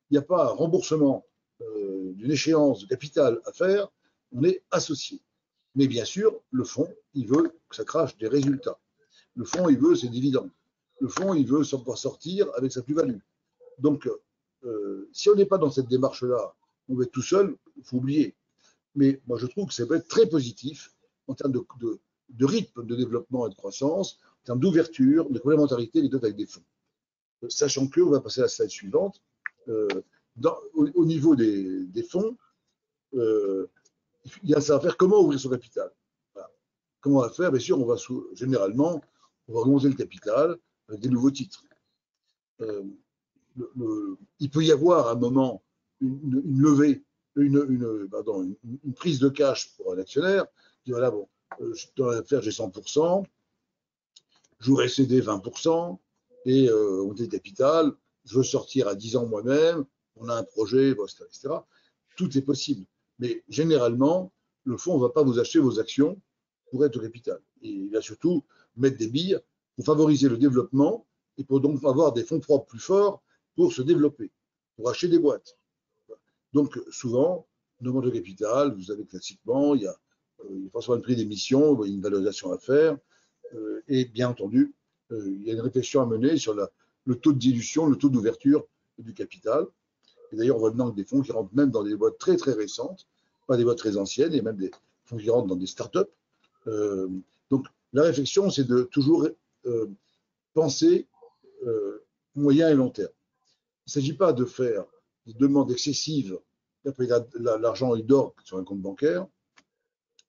Il n'y a pas un remboursement d'une échéance de capital à faire. On est associé. Mais bien sûr, le fonds, il veut que ça crache des résultats. Le fonds, il veut ses dividendes. Le fonds, il veut pouvoir sortir avec sa plus-value. Donc, si on n'est pas dans cette démarche-là, on va être tout seul, il faut oublier. Mais moi, je trouve que ça peut être très positif en termes de rythme de développement et de croissance, en termes d'ouverture, de complémentarité, les deux avec des fonds. Sachant que, on va passer à la slide suivante, au niveau des fonds, il y a ça à faire. Comment ouvrir son capital? Voilà. Comment on va faire? Bien sûr, généralement, on va augmenter le capital avec des nouveaux titres. Il peut y avoir à un moment une levée, une prise de cash pour un actionnaire. Voilà, bon, dans l'affaire, j'ai 100%, je voudrais céder 20% et augmenter le capital. Je veux sortir à 10 ans moi-même. On a un projet, etc. Tout est possible. Mais généralement, le fonds ne va pas vous acheter vos actions pour être au capital. Et il va surtout mettre des billes pour favoriser le développement et pour donc avoir des fonds propres plus forts pour se développer, pour acheter des boîtes. Donc, souvent, une demande de capital, vous avez classiquement, il y a forcément le prix d'émission, il y a une valorisation à faire, et bien entendu, il y a une réflexion à mener sur le taux de dilution, le taux d'ouverture du capital. Et d'ailleurs, on voit maintenant des fonds qui rentrent même dans des boîtes très très récentes, pas des boîtes très anciennes, et même des fonds qui rentrent dans des startups. Donc, la réflexion, c'est de toujours penser moyen et long terme. Il ne s'agit pas de faire des demandes excessives, et après l'argent il dort sur un compte bancaire,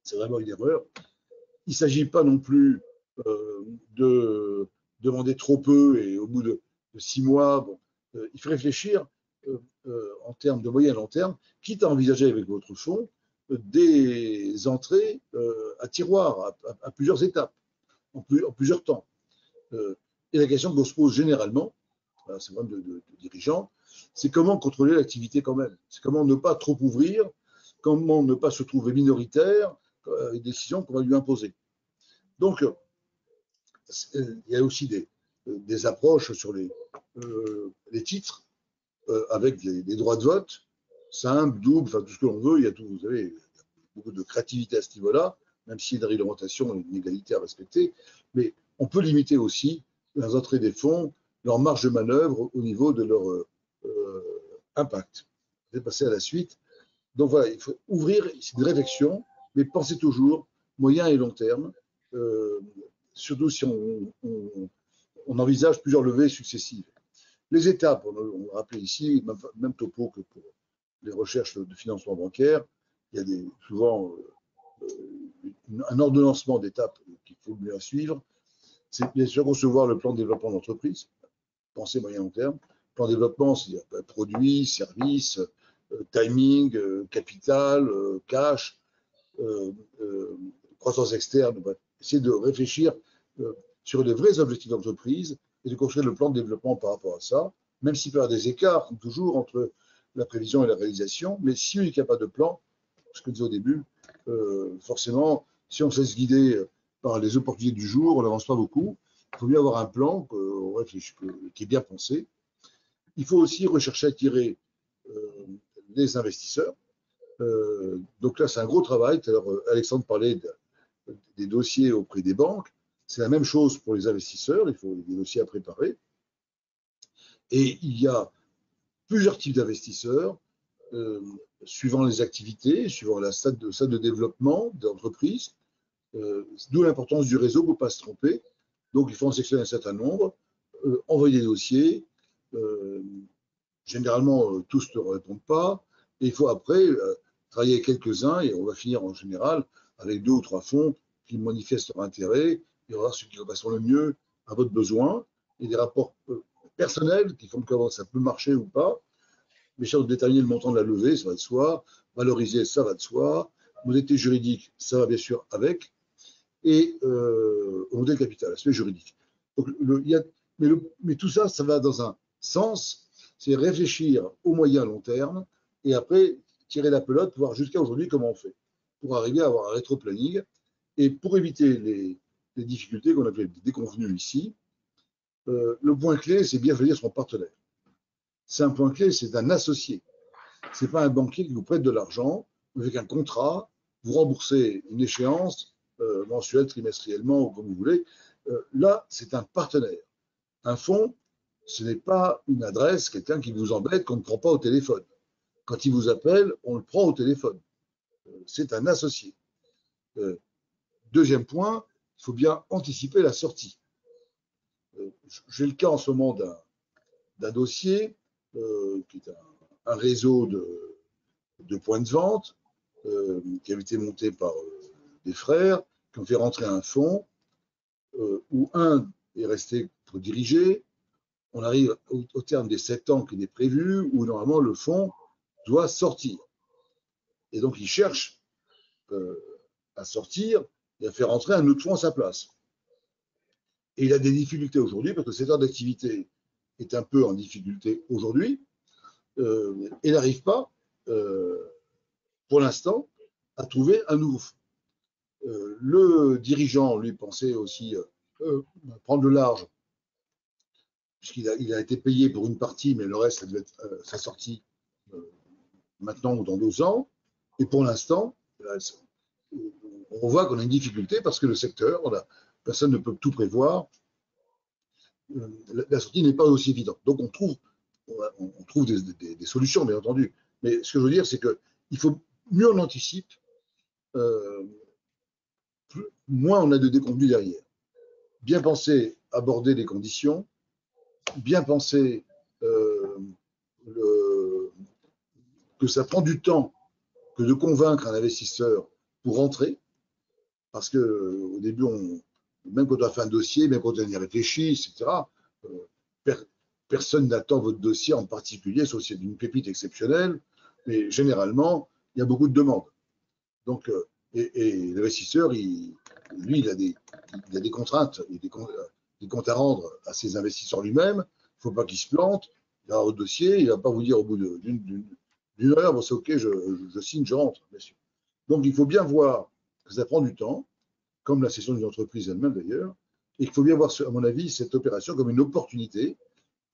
c'est vraiment une erreur. Il ne s'agit pas non plus de demander trop peu et au bout de 6 mois, bon, il faut réfléchir en termes de moyen et long terme, quitte à envisager avec votre fonds des entrées à tiroir, à plusieurs étapes, en plusieurs temps. Et la question qu'on se pose généralement, c'est le problème de dirigeants, c'est comment contrôler l'activité quand même. C'est comment ne pas trop ouvrir, comment ne pas se trouver minoritaire, les décisions qu'on va lui imposer. Donc, il y a aussi des approches sur les titres avec des droits de vote, simple, double, enfin tout ce que l'on veut. Il y a tout, vous savez, il y a beaucoup de créativité à ce niveau-là, même s'il y a une réglementation et une égalité à respecter. Mais on peut limiter aussi les entrées des fonds, leur marge de manœuvre au niveau de leur impact. Je vais passer à la suite. Donc voilà, il faut ouvrir, c'est une réflexion, mais pensez toujours moyen et long terme, surtout si on envisage plusieurs levées successives. Les étapes, on l'a rappelé ici, même topo que pour les recherches de financement bancaire, il y a souvent un ordonnancement d'étapes qu'il faut bien suivre. C'est bien sûr concevoir le plan de développement d'entreprise, penser moyen long terme. Plan de développement, c'est produits, services, timing, capital, cash, croissance externe. Essayer de réfléchir sur les vrais objectifs d'entreprise et de construire le plan de développement par rapport à ça, même s'il peut y avoir des écarts, comme toujours, entre la prévision et la réalisation. Mais si on n'est capable de plan, ce que je disais au début, forcément, si on se laisse guider par les opportunités du jour, on n'avance pas beaucoup. Il faut bien avoir un plan qui est bien pensé. Il faut aussi rechercher à attirer les investisseurs. Donc là, c'est un gros travail. Tout à l'heure, Alexandre parlait des dossiers auprès des banques. C'est la même chose pour les investisseurs. Il faut des dossiers à préparer. Et il y a plusieurs types d'investisseurs, suivant les activités, suivant la stade de développement d'entreprise. D'où l'importance du réseau pour ne pas se tromper. Donc, il faut en sélectionner un certain nombre, envoyer des dossiers. Généralement, tous ne répondent pas. Et il faut après travailler avec quelques-uns et on va finir en général avec 2 ou 3 fonds qui manifestent leur intérêt et on va voir ceux qui correspondent le mieux à votre besoin et des rapports personnels qui font comment ça peut marcher ou pas. Mais si on déterminer le montant de la levée, ça va de soi. Valoriser, ça va de soi. Modalité juridique, ça va bien sûr avec. Et modèle capital, aspect juridique. Donc, mais tout ça, ça va dans un sens, c'est réfléchir au moyen long terme et après tirer la pelote, voir jusqu'à aujourd'hui comment on fait pour arriver à avoir un rétro-planning. Et pour éviter les difficultés qu'on appelle déconvenues ici, le point clé, c'est bien choisir son partenaire. C'est un point clé, c'est un associé. Ce n'est pas un banquier qui vous prête de l'argent, avec un contrat, vous remboursez une échéance mensuelle, trimestriellement, ou comme vous voulez. Là, c'est un partenaire. Un fonds, ce n'est pas une adresse, quelqu'un qui vous embête qu'on ne prend pas au téléphone. Quand il vous appelle, on le prend au téléphone. C'est un associé. Deuxième point, il faut bien anticiper la sortie. J'ai le cas en ce moment d'un dossier qui est un réseau de points de vente qui avait été monté par des frères qui ont fait rentrer un fonds où un est resté pour diriger. On arrive au terme des 7 ans qui est prévu, où normalement le fonds doit sortir. Et donc il cherche à sortir et à faire rentrer un autre fonds à sa place. Et il a des difficultés aujourd'hui parce que le secteur d'activité est un peu en difficulté aujourd'hui et n'arrive pas, pour l'instant, à trouver un nouveau fonds. Le dirigeant, lui, pensait aussi prendre le large, puisqu'il a été payé pour une partie, mais le reste, ça devait être sa sortie maintenant ou dans 2 ans. Et pour l'instant, on voit qu'on a une difficulté parce que le secteur, personne ne peut tout prévoir. La sortie n'est pas aussi évidente. Donc on trouve des solutions, bien entendu. Mais ce que je veux dire, c'est qu'il faut mieux on anticipe, moins on a de déconvenus derrière. Bien penser aborder les conditions, bien penser que ça prend du temps que de convaincre un investisseur pour rentrer, parce qu'au début, même quand on a fait un dossier, même quand on y réfléchit, etc., personne n'attend votre dossier en particulier, sauf si c'est d'une pépite exceptionnelle, mais généralement, il y a beaucoup de demandes. Donc, et l'investisseur, lui, il a des contraintes, des comptes à rendre à ses investisseurs lui-même. Il ne faut pas qu'il se plante. il va avoir votre dossier, il ne va pas vous dire au bout d'une heure, bon, c'est OK, je signe, je rentre, bien sûr. Donc, il faut bien voir que ça prend du temps, comme la cession d'une entreprise elle-même d'ailleurs, et qu'il faut bien voir, à mon avis, cette opération comme une opportunité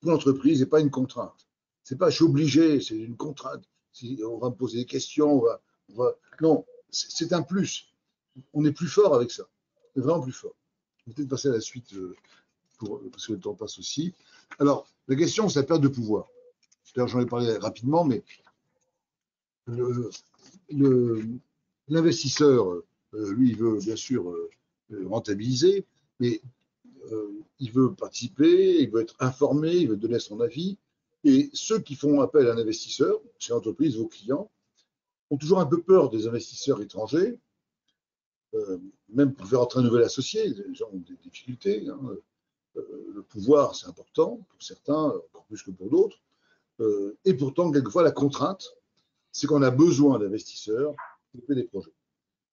pour l'entreprise et pas une contrainte. C'est pas je suis obligé, c'est une contrainte. Si on va me poser des questions, non, c'est un plus. On est plus fort avec ça. On est vraiment plus fort. On va peut-être passer à la suite parce que le temps passe aussi. Alors, la question, c'est la perte de pouvoir. D'ailleurs, j'en ai parlé rapidement, mais l'investisseur, lui, il veut bien sûr rentabiliser, mais il veut participer, il veut être informé, il veut donner son avis. Et ceux qui font appel à un investisseur, chez l'entreprise, vos clients, ont toujours un peu peur des investisseurs étrangers, même pour faire entrer un nouvel associé. Les gens ont des difficultés. Hein. Le pouvoir, c'est important pour certains, encore plus que pour d'autres. Et pourtant, quelquefois, la contrainte, c'est qu'on a besoin d'investisseurs pour faire des projets.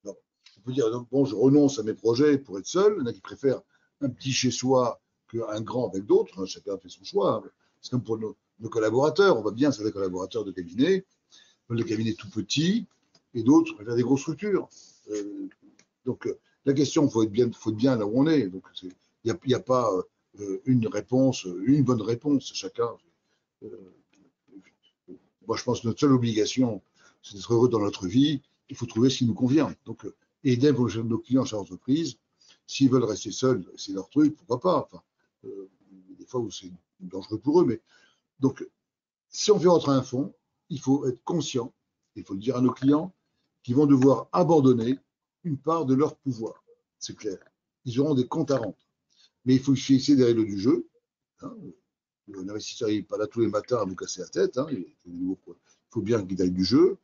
Donc, on peut dire, bon, je renonce à mes projets pour être seul. Il y en a qui préfèrent un petit chez soi qu'un grand avec d'autres. Hein, chacun fait son choix. Hein. C'est comme pour nos collaborateurs. On voit bien certains collaborateurs de cabinet, les cabinets tout petits, et d'autres préfèrent des grosses structures. Donc, la question, il faut être bien là où on est. Donc, il n'y a pas une réponse, une bonne réponse. Chacun. Euh, Moi, je pense que notre seule obligation, c'est d'être heureux dans notre vie. Il faut trouver ce qui nous convient. Donc, aider nos clients chez l'entreprise. S'ils veulent rester seuls, c'est leur truc, pourquoi pas. Enfin, des fois où c'est dangereux pour eux. Mais donc, si on fait rentrer un fonds, il faut être conscient, il faut le dire à nos clients, qu'ils vont devoir abandonner une part de leur pouvoir. C'est clair. Ils auront des comptes à rendre. Mais il faut fixer des règles du jeu. Hein. L'investisseur n'est pas là tous les matins à vous casser la tête. Hein. Il faut bien qu'il aille du jeu.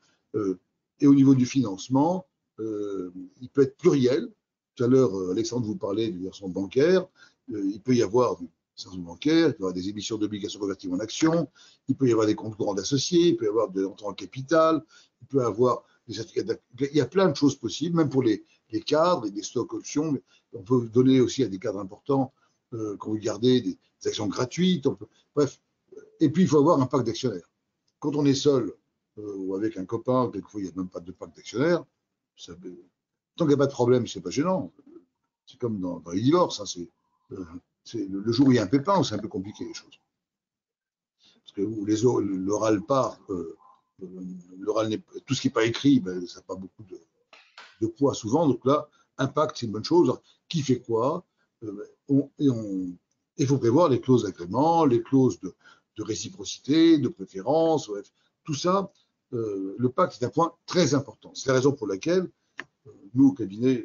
Et au niveau du financement, il peut être pluriel. Tout à l'heure, Alexandre vous parlait du versement bancaire. Il peut y avoir du versement bancaire, il peut y avoir des émissions d'obligations convertibles en actions, il peut y avoir des comptes courants d'associés, il peut y avoir de l'entrée en capital, il peut y avoir des certificats. Il y a plein de choses possibles, même pour les cadres et des stocks options. On peut donner aussi à des cadres importants quand vous gardez des actions gratuites. Bref. Et puis, il faut avoir un pacte d'actionnaires. Quand on est seul ou avec un copain, quelquefois, il n'y a même pas de pacte d'actionnaires. Tant qu'il n'y a pas de problème, c'est pas gênant. C'est comme dans les divorces. Hein, le jour où il y a un pépin, c'est un peu compliqué les choses. Parce que l'oral part, tout ce qui n'est pas écrit, ben, ça n'a pas beaucoup de poids souvent. Donc là, un pacte, c'est une bonne chose. Qui fait quoi il faut prévoir les clauses d'agrément, les clauses de réciprocité, de préférence, bref. Tout ça, le pacte est un point très important. C'est la raison pour laquelle nous, au cabinet,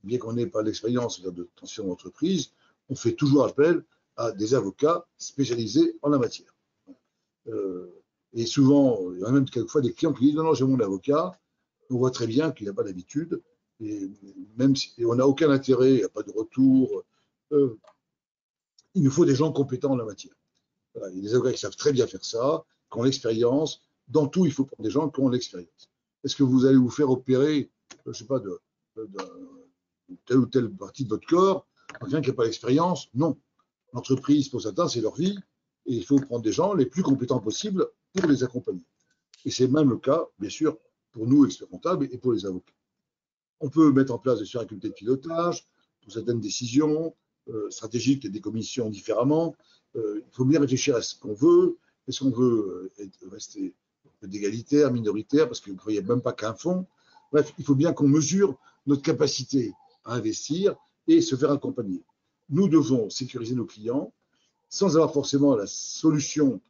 bien qu'on n'ait pas l'expérience de transfert d'entreprise, on fait toujours appel à des avocats spécialisés en la matière. Et souvent, il y a même quelquefois des clients qui disent non, non, j'ai mon avocat. On voit très bien qu'il n'a pas d'habitude. Et même si on n'a aucun intérêt, il n'y a pas de retour, il nous faut des gens compétents en la matière. Voilà, il y a des avocats qui savent très bien faire ça, qui ont l'expérience. Dans tout, il faut prendre des gens qui ont l'expérience. Est-ce que vous allez vous faire opérer, je ne sais pas, de telle ou telle partie de votre corps, quelqu'un qui n'a pas l'expérience? Non. L'entreprise, pour certains, c'est leur vie, et il faut prendre des gens les plus compétents possibles pour les accompagner. Et c'est même le cas, bien sûr, pour nous, experts comptables, et pour les avocats. On peut mettre en place un comité de pilotage pour certaines décisions stratégiques et des commissions différemment. Il faut bien réfléchir à ce qu'on veut. Est-ce qu'on veut rester d'égalitaire, minoritaire, parce qu'il n'y a même pas qu'un fonds. Bref, il faut bien qu'on mesure notre capacité à investir et se faire accompagner. Nous devons sécuriser nos clients sans avoir forcément la solution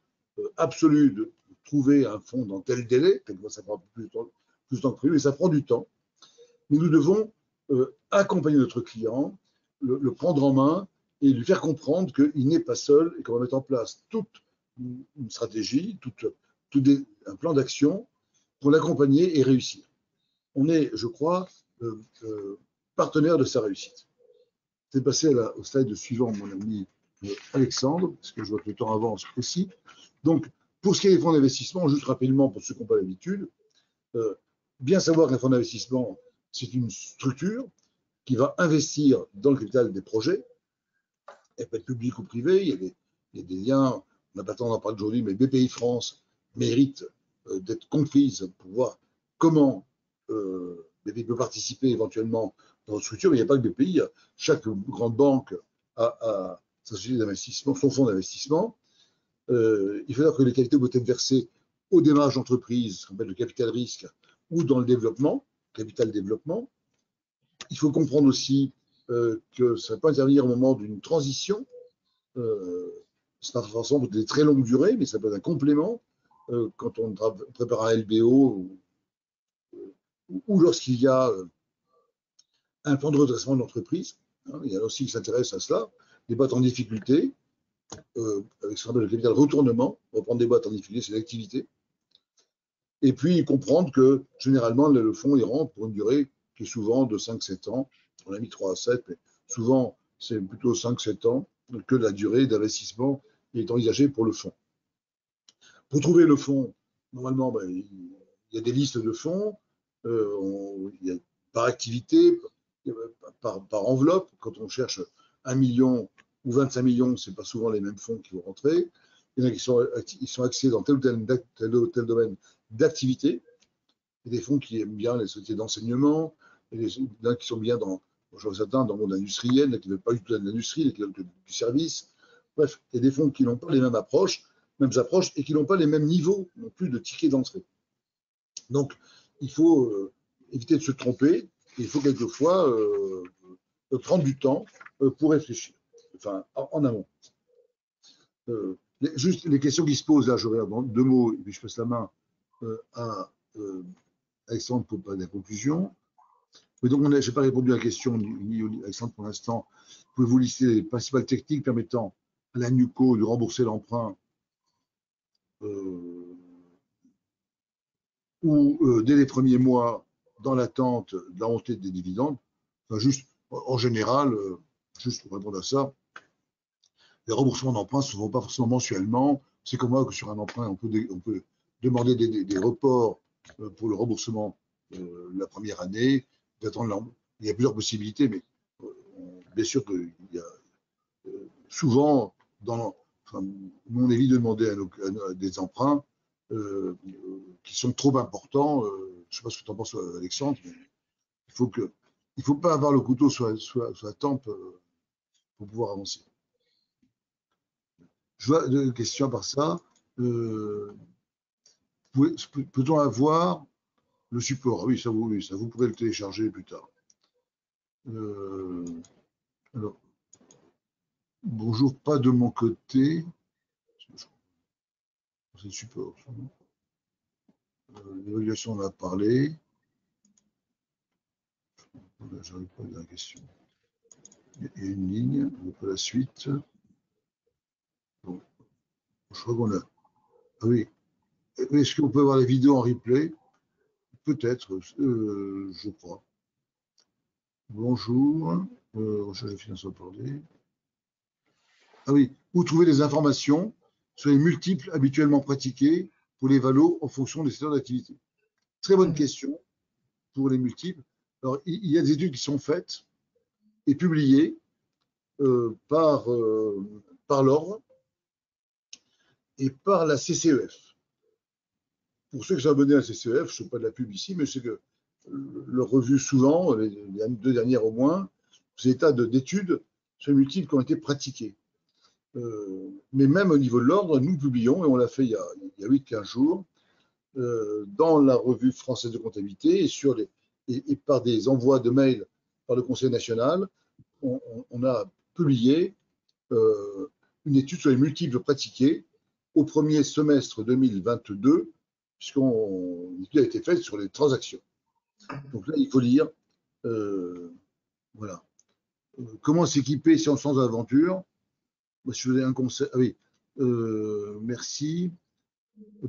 absolue de trouver un fonds dans tel délai. Quelquefois, ça prend plus de temps que prévu, mais ça prend du temps. Mais nous devons accompagner notre client, le prendre en main et lui faire comprendre qu'il n'est pas seul et qu'on va mettre en place toute une stratégie, un plan d'action pour l'accompagner et réussir. On est, je crois, partenaire de sa réussite. C'est passé au slide suivant, mon ami Alexandre, parce que je vois que le temps avance aussi. Donc, pour ce qui est des fonds d'investissement, juste rapidement pour ceux qui n'ont pas l'habitude, bien savoir qu'un fonds d'investissement, c'est une structure qui va investir dans le capital des projets. Elle peut être publique ou privée. Il y a des liens n'a pas le temps d'en parler aujourd'hui, mais BPI-France mérite d'être comprise pour voir comment BPI peut participer éventuellement dans notre structure, mais il n'y a pas que BPI. Chaque grande banque a sa société d'investissement, son fonds d'investissement. Il faut dire que les capitaux doivent être versés au démarrage d'entreprise, ce qu'on appelle le capital risque, ou dans le développement, capital développement. Il faut comprendre aussi que ça ne va pas intervenir au moment d'une transition. C'est pas forcément des très longues durées, mais ça peut être un complément quand on prépare un LBO ou lorsqu'il y a un plan de redressement de l'entreprise. Hein, il y en a aussi qui s'intéressent à cela. Des boîtes en difficulté, avec ce qu'on appelle le capital retournement, reprendre des boîtes en difficulté, c'est l'activité. Et puis comprendre que généralement, le fonds, il rentre pour une durée qui est souvent de 5-7 ans. On a mis 3 à 7, mais souvent, c'est plutôt 5-7 ans que la durée d'investissement qui est envisagée pour le fonds. Pour trouver le fonds, normalement, ben, il y a des listes de fonds, il y a par activité, par enveloppe. Quand on cherche 1 million ou 25 millions, ce n'est pas souvent les mêmes fonds qui vont rentrer. Il y en a qui sont axés dans tel ou tel domaine d'activité. Il y a des fonds qui aiment bien les sociétés d'enseignement, il y en a qui sont bien dans, je vois certains, dans le monde industriel, qui ne veulent pas du tout de l'industrie, qui veulent du service. Bref, il y a des fonds qui n'ont pas les mêmes approches et qui n'ont pas les mêmes niveaux non plus de tickets d'entrée. Donc, il faut éviter de se tromper. Il faut quelquefois prendre du temps pour réfléchir, enfin, en amont. Juste les questions qui se posent, là, je regarde 2 mots, et puis je passe la main à Alexandre pour la conclusion. Mais donc, je n'ai pas répondu à la question, ni Alexandre pour l'instant. Pouvez-vous lister les principales techniques permettant à la NUCO de rembourser l'emprunt ou dès les premiers mois dans l'attente de la montée des dividendes? Enfin, juste, en général, juste pour répondre à ça, les remboursements d'emprunt ne se font pas forcément mensuellement. C'est comme moi que sur un emprunt, on peut demander des reports pour le remboursement la première année, d'attendre. Il y a plusieurs possibilités, mais bien sûr qu'il y a souvent, enfin, on évite de demander à des emprunts qui sont trop importants. Je ne sais pas ce que tu en penses, Alexandre, mais il ne faut pas avoir le couteau sur la tempe pour pouvoir avancer. Je vois deux questions à part ça. Peut-on avoir le support? Oui, ça vous pourrez le télécharger plus tard. Alors, bonjour, pas de mon côté. C'est le support. L'évaluation, on a parlé. J'arrive pas à lire la question. Il y a une ligne, on peut la suite. Bon, je crois qu'on a. Ah oui. Est-ce qu'on peut avoir les vidéos en replay? Peut-être, je crois. Bonjour. Recherche de financement accordé. Ah oui. Où trouver des informations sur les multiples habituellement pratiqués pour les valos en fonction des secteurs d'activité? Très bonne question pour les multiples. Alors, il y a des études qui sont faites et publiées par l'ordre et par la CCEF. Pour ceux qui sont abonnés à la CCEF, je ne fais pas de la pub ici, mais c'est que leur revue souvent, les 2 dernières au moins, c'est l'état d'études sur les multiples qui ont été pratiqués. Mais même au niveau de l'ordre, nous publions, et on l'a fait il y a 8-15 jours, dans la revue française de comptabilité et par des envois de mails par le Conseil national, on a publié une étude sur les multiples pratiqués au premier semestre 2022, l'étude a été faite sur les transactions. Donc là, il faut lire, voilà. Comment s'équiper si on se lance dans l'aventure? Moi, je faisais un conseil. Ah oui, merci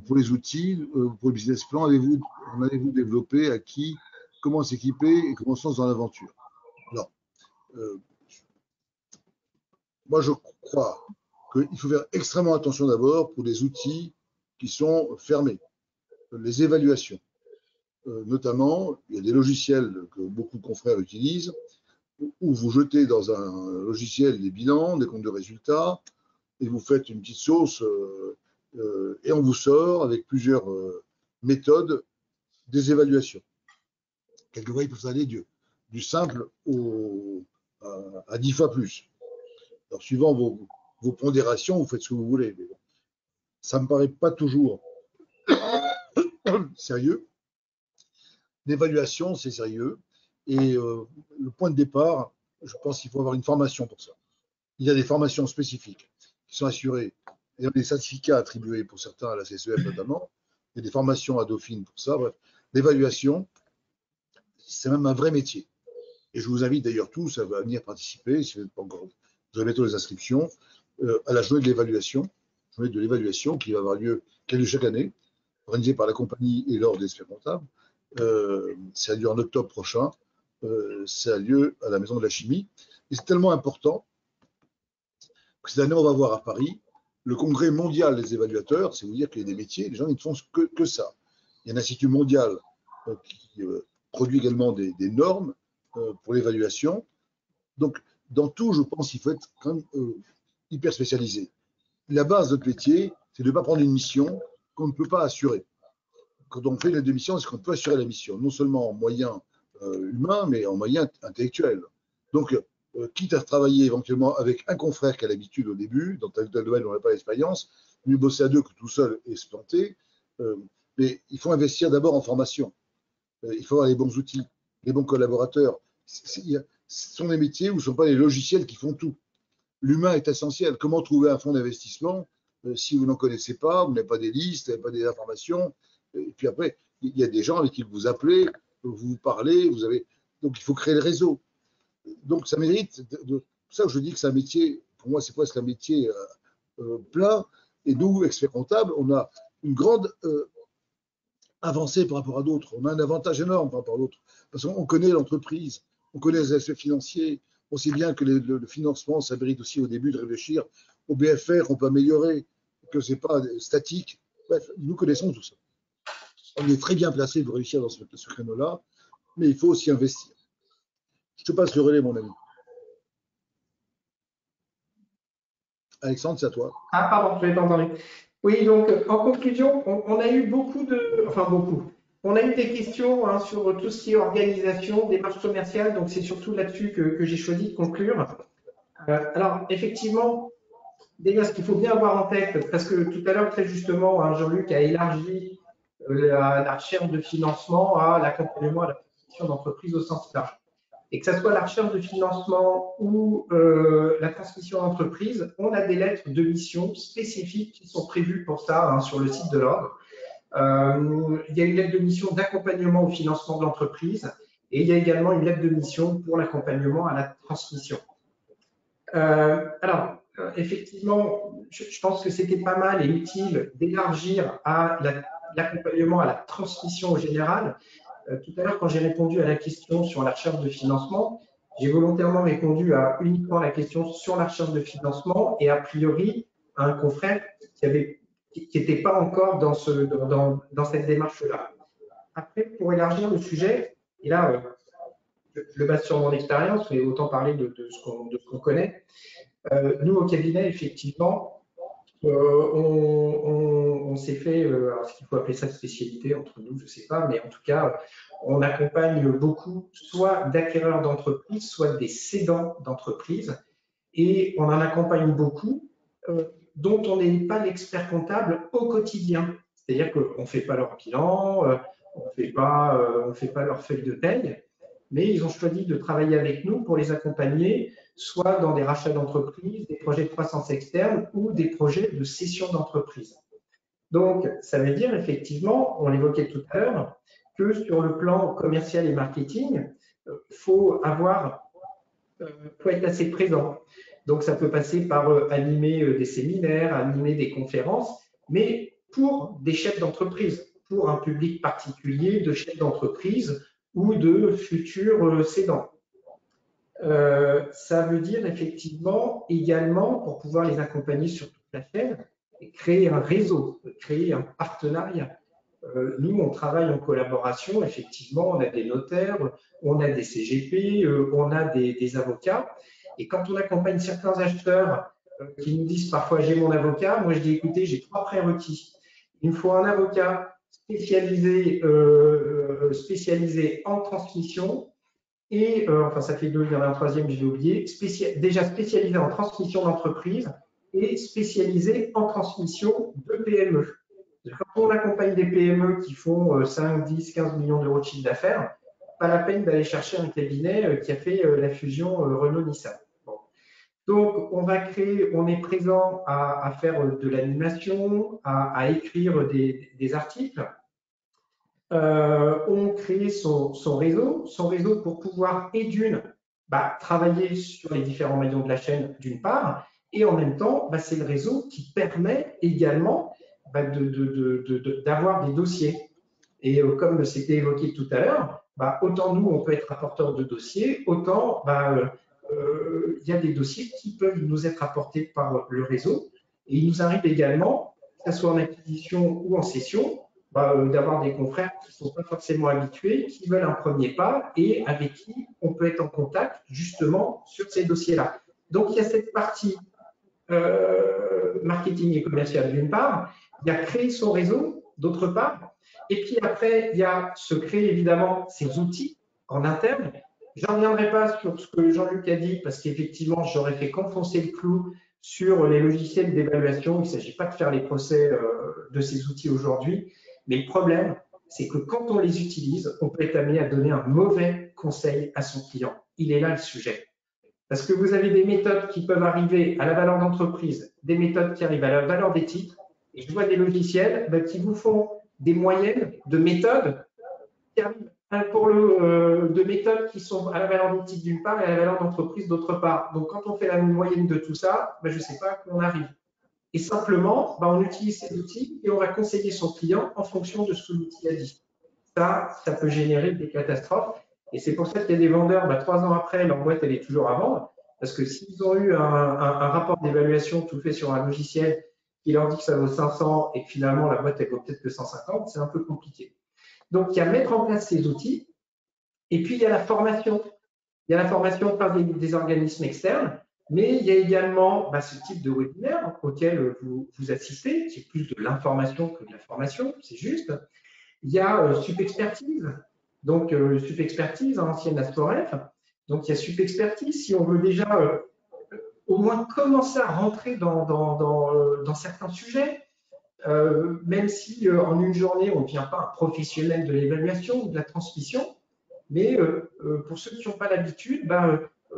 pour les outils, pour le business plan. Allez-vous développer à qui, comment s'équiper et comment se lance dans l'aventure? Alors, moi, je crois qu'il faut faire extrêmement attention d'abord pour les outils qui sont fermés, les évaluations. Notamment, il y a des logiciels que beaucoup de confrères utilisent où vous jetez dans un logiciel des bilans, des comptes de résultats, et vous faites une petite sauce et on vous sort avec plusieurs méthodes des évaluations. Quelquefois, ils peuvent aller du simple à 10 fois plus. Alors, suivant vos pondérations, vous faites ce que vous voulez. Mais bon, ça ne me paraît pas toujours sérieux. L'évaluation, c'est sérieux. Et le point de départ, je pense qu'il faut avoir une formation pour ça. Il y a des formations spécifiques qui sont assurées. Il y a des certificats attribués pour certains à la CCEF notamment. Il y a des formations à Dauphine pour ça. Bref, l'évaluation, c'est même un vrai métier. Et je vous invite d'ailleurs tous à venir participer, si vous n'êtes pas encore, vous avez bientôt les inscriptions, à la journée de l'évaluation qui va avoir lieu, qui a lieu chaque année, organisée par la compagnie et l'ordre des experts comptables. Ça a lieu en octobre prochain. Ça a lieu à la Maison de la Chimie. Et c'est tellement important que cette année, on va voir à Paris le congrès mondial des évaluateurs. C'est vous dire qu'il y a des métiers, les gens ils ne font que ça. Il y a un institut mondial qui produit également des normes pour l'évaluation. Donc, dans tout, je pense qu'il faut être quand même hyper spécialisé. La base de notre métier, c'est de ne pas prendre une mission qu'on ne peut pas assurer. Quand on fait les missions, c'est qu'on peut assurer la mission, non seulement en moyens humains, mais en moyens intellectuels. Donc, quitte à travailler éventuellement avec un confrère qui a l'habitude au début, dans tel domaine où on n'a pas d'expérience, mieux bosser à deux que tout seul et se planter. Mais il faut investir d'abord en formation. Il faut avoir les bons outils, les bons collaborateurs. Ce sont des métiers où ce ne sont pas les logiciels qui font tout. L'humain est essentiel. Comment trouver un fonds d'investissement si vous n'en connaissez pas, vous n'avez pas des listes, vous n'avez pas des informations. Et puis après, il y a des gens avec qui vous appelez, vous parlez, vous avez. Donc il faut créer le réseau. Donc ça mérite. C'est pour ça que je dis que c'est un métier, pour moi, c'est presque un métier plein. Et nous, experts comptables, on a une grande avancée par rapport à d'autres. On a un avantage énorme par rapport à d'autres. Parce qu'on connaît l'entreprise, on connaît les aspects financiers. On sait bien que le financement, ça mérite aussi au début de réfléchir au BFR qu'on peut améliorer, que ce n'est pas statique. Bref, nous connaissons tout ça. On est très bien placé pour réussir dans ce créneau-là, mais il faut aussi investir. Je te passe le relais, mon ami. Alexandre, c'est à toi. Ah, pardon, je n'avais pas entendu. Oui, donc en conclusion, on a eu on a eu des questions sur tout ce qui est organisation, démarche commerciale, donc c'est surtout là-dessus que j'ai choisi de conclure. Alors, effectivement, déjà, ce qu'il faut bien avoir en tête, parce que tout à l'heure, très justement, Jean-Luc a élargi la recherche de financement à l'accompagnement à la transmission d'entreprise au sens large. Et que ce soit la recherche de financement ou la transmission d'entreprise, on a des lettres de mission spécifiques qui sont prévues pour ça sur le site de l'ordre. Il y a une lettre de mission d'accompagnement au financement de l'entreprise et il y a également une lettre de mission pour l'accompagnement à la transmission. Effectivement, je pense que c'était pas mal et utile d'élargir à l'accompagnement à la transmission au général. Tout à l'heure, quand j'ai répondu à la question sur la recherche de financement, j'ai volontairement répondu à uniquement la question sur la recherche de financement et a priori à un confrère qui n'était pas encore dans cette démarche-là. Après, pour élargir le sujet, et là, je le base sur mon expérience, mais autant parler de ce qu'on connaît. Nous, au cabinet, effectivement, on s'est fait, ce qu'il faut appeler ça spécialité entre nous, je ne sais pas, mais en tout cas, on accompagne beaucoup soit d'acquéreurs d'entreprises, soit des cédants d'entreprises, et on en accompagne beaucoup dont on n'est pas l'expert comptable au quotidien. C'est-à-dire qu'on ne fait pas leur bilan, on ne fait pas leur feuille de paye, mais ils ont choisi de travailler avec nous pour les accompagner, soit dans des rachats d'entreprises, des projets de croissance externe ou des projets de cession d'entreprise. Donc, ça veut dire effectivement, on l'évoquait tout à l'heure, que sur le plan commercial et marketing, faut être assez présent. Donc, ça peut passer par animer des séminaires, animer des conférences, mais pour des chefs d'entreprise, pour un public particulier de chefs d'entreprise ou de futurs cédants. Ça veut dire effectivement également, pour pouvoir les accompagner sur toute la chaîne, créer un réseau, créer un partenariat. Nous, on travaille en collaboration, effectivement, on a des notaires, on a des CGP, on a des avocats. Et quand on accompagne certains acheteurs qui nous disent parfois j'ai mon avocat. Moi, je dis écoutez, j'ai 3 prérequis. Il me faut un avocat spécialisé en transmission et, enfin, ça fait 2, il y en a un troisième, je l'ai oublié, déjà spécialisé en transmission d'entreprise et spécialisé en transmission de PME. Quand on accompagne des PME qui font 5, 10, 15 millions d'euros de chiffre d'affaires, pas la peine d'aller chercher un cabinet qui a fait la fusion Renault-Nissan. Bon. Donc, on va créer, on est présent à faire de l'animation, à écrire des articles. On crée son réseau pour pouvoir, et d'une, travailler sur les différents maillons de la chaîne, d'une part, et en même temps, c'est le réseau qui permet également d'avoir des dossiers. Et comme c'était évoqué tout à l'heure, autant nous, on peut être apporteur de dossiers, autant il y a des dossiers qui peuvent nous être apportés par le réseau. Et il nous arrive également, que ce soit en acquisition ou en cession, d'avoir des confrères qui ne sont pas forcément habitués, qui veulent un premier pas et avec qui on peut être en contact justement sur ces dossiers-là. Donc, il y a cette partie marketing et commercial d'une part, il y a créer son réseau d'autre part, et puis après, il y a se créer évidemment ces outils en interne. Je ne reviendrai pas sur ce que Jean-Luc a dit parce qu'effectivement, j'aurais fait qu'enfoncer le clou sur les logiciels d'évaluation. Il ne s'agit pas de faire les procès de ces outils aujourd'hui, mais le problème, c'est que quand on les utilise, on peut être amené à donner un mauvais conseil à son client. Il est là le sujet. Parce que vous avez des méthodes qui peuvent arriver à la valeur d'entreprise, des méthodes qui arrivent à la valeur des titres, et je vois des logiciels qui vous font des moyennes de méthodes qui arrivent de méthodes qui sont à la valeur des titres d'une part et à la valeur d'entreprise d'autre part. Donc, quand on fait la moyenne de tout ça, je ne sais pas à quoi on arrive. Et simplement, on utilise ces outils et on va conseiller son client en fonction de ce que l'outil a dit. Ça peut générer des catastrophes. Et c'est pour ça qu'il y a des vendeurs, 3 ans après, leur boîte, elle est toujours à vendre. Parce que s'ils ont eu un rapport d'évaluation tout fait sur un logiciel qui leur dit que ça vaut 500 et que finalement, la boîte, elle vaut peut-être que 150, c'est un peu compliqué. Donc, il y a mettre en place ces outils. Et puis, il y a la formation. Il y a la formation par des organismes externes. Mais il y a également ce type de webinaire auquel vous assistez, qui est plus de l'information que de la formation, c'est juste. Il y a Supexpertise, donc Supexpertise, ancienne Asporef. Donc il y a Supexpertise, si on veut déjà au moins commencer à rentrer dans certains sujets, même si en une journée, on ne devient pas un professionnel de l'évaluation ou de la transmission, mais pour ceux qui n'ont pas l'habitude,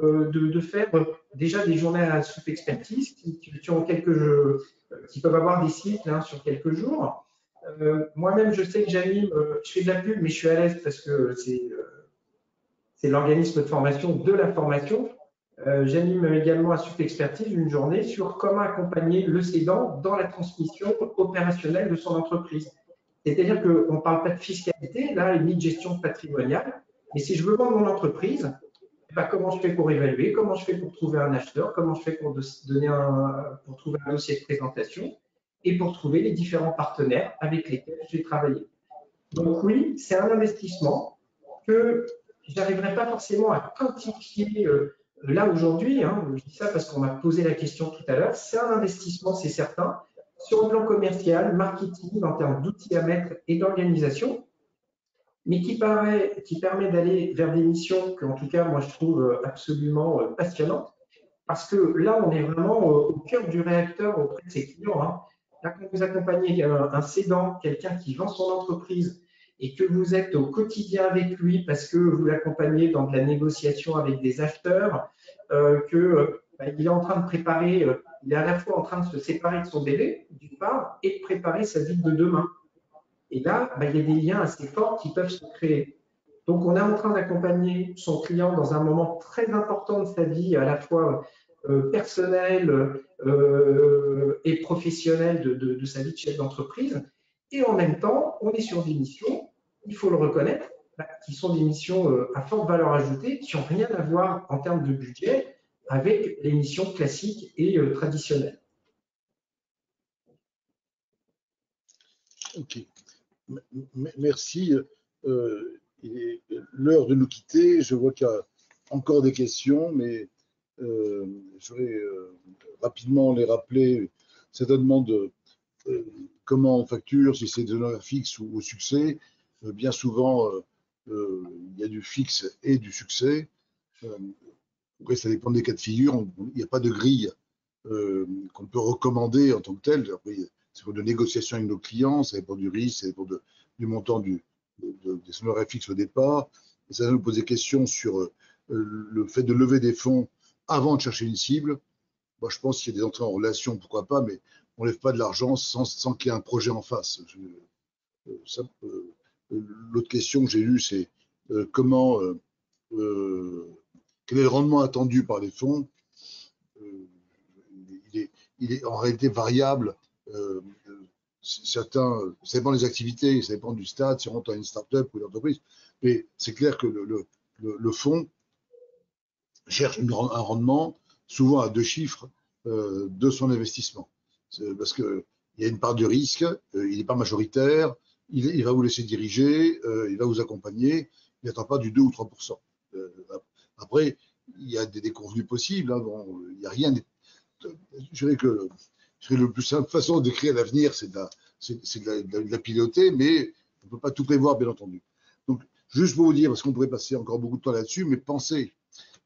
de faire déjà des journées à Supexpertise qui ont qui peuvent avoir des cycles sur quelques jours. Moi-même, je sais que j'anime, je fais de la pub, mais je suis à l'aise parce que c'est l'organisme de formation de la formation. J'anime également à Supexpertise une journée sur comment accompagner le cédant dans la transmission opérationnelle de son entreprise. C'est-à-dire qu'on ne parle pas de fiscalité, là, ni de gestion patrimoniale, mais si je veux vendre mon entreprise, comment je fais pour évaluer, comment je fais pour trouver un acheteur, comment je fais pour trouver un dossier de présentation et pour trouver les différents partenaires avec lesquels je vais travailler. Donc oui, c'est un investissement que je n'arriverai pas forcément à quantifier là aujourd'hui. Je dis ça parce qu'on m'a posé la question tout à l'heure. C'est un investissement, c'est certain, sur le plan commercial, marketing, en termes d'outils à mettre et d'organisation, mais qui permet d'aller vers des missions que, en tout cas, moi, je trouve absolument passionnantes. Parce que là, on est vraiment au cœur du réacteur auprès de ses clients. Là, quand vous accompagnez un cédant, quelqu'un qui vend son entreprise et que vous êtes au quotidien avec lui parce que vous l'accompagnez dans de la négociation avec des acheteurs, qu'il est en train de préparer, il est à la fois en train de se séparer de son bébé, d'une part, et de préparer sa vie de demain. Et là, il y a des liens assez forts qui peuvent se créer. Donc, on est en train d'accompagner son client dans un moment très important de sa vie, à la fois personnelle et professionnelle de sa vie de chef d'entreprise. Et en même temps, on est sur des missions, il faut le reconnaître, qui sont des missions à forte valeur ajoutée, qui n'ont rien à voir en termes de budget avec les missions classiques et traditionnelles. Ok. Merci. Il est l'heure de nous quitter. Je vois qu'il y a encore des questions, mais Je vais rapidement les rappeler. Certainement de comment on facture, si c'est de l'honoraire fixe ou au succès. Bien souvent, il y a du fixe et du succès. Après, ça dépend des cas de figure. Il n'y a pas de grille qu'on peut recommander en tant que telle. Après, c'est pour de négociation avec nos clients, ça dépend du risque, ça dépend du montant des honoraires fixes au départ. Et ça nous pose des questions sur le fait de lever des fonds avant de chercher une cible. Moi, je pense qu'il y a des entrées en relation, pourquoi pas, mais on ne lève pas de l'argent sans qu'il y ait un projet en face. L'autre question que j'ai eue, c'est comment, quel est le rendement attendu par les fonds. Il est en réalité variable. Certains, ça dépend des activités, ça dépend du stade, si on rentre dans une start-up ou une entreprise. Mais c'est clair que le fonds cherche un rendement souvent à 2 chiffres de son investissement. Parce qu'il y a une part de risque, il n'est pas majoritaire, il va vous laisser diriger, il va vous accompagner, il n'attend pas du 2 ou 3%. Après, il y a des déconvenus possibles, hein, bon, il n'y a rien. Je dirais que la plus simple façon d'écrire l'avenir, c'est de la piloter, mais on ne peut pas tout prévoir, bien entendu. Donc, juste pour vous dire, parce qu'on pourrait passer encore beaucoup de temps là-dessus, mais pensez,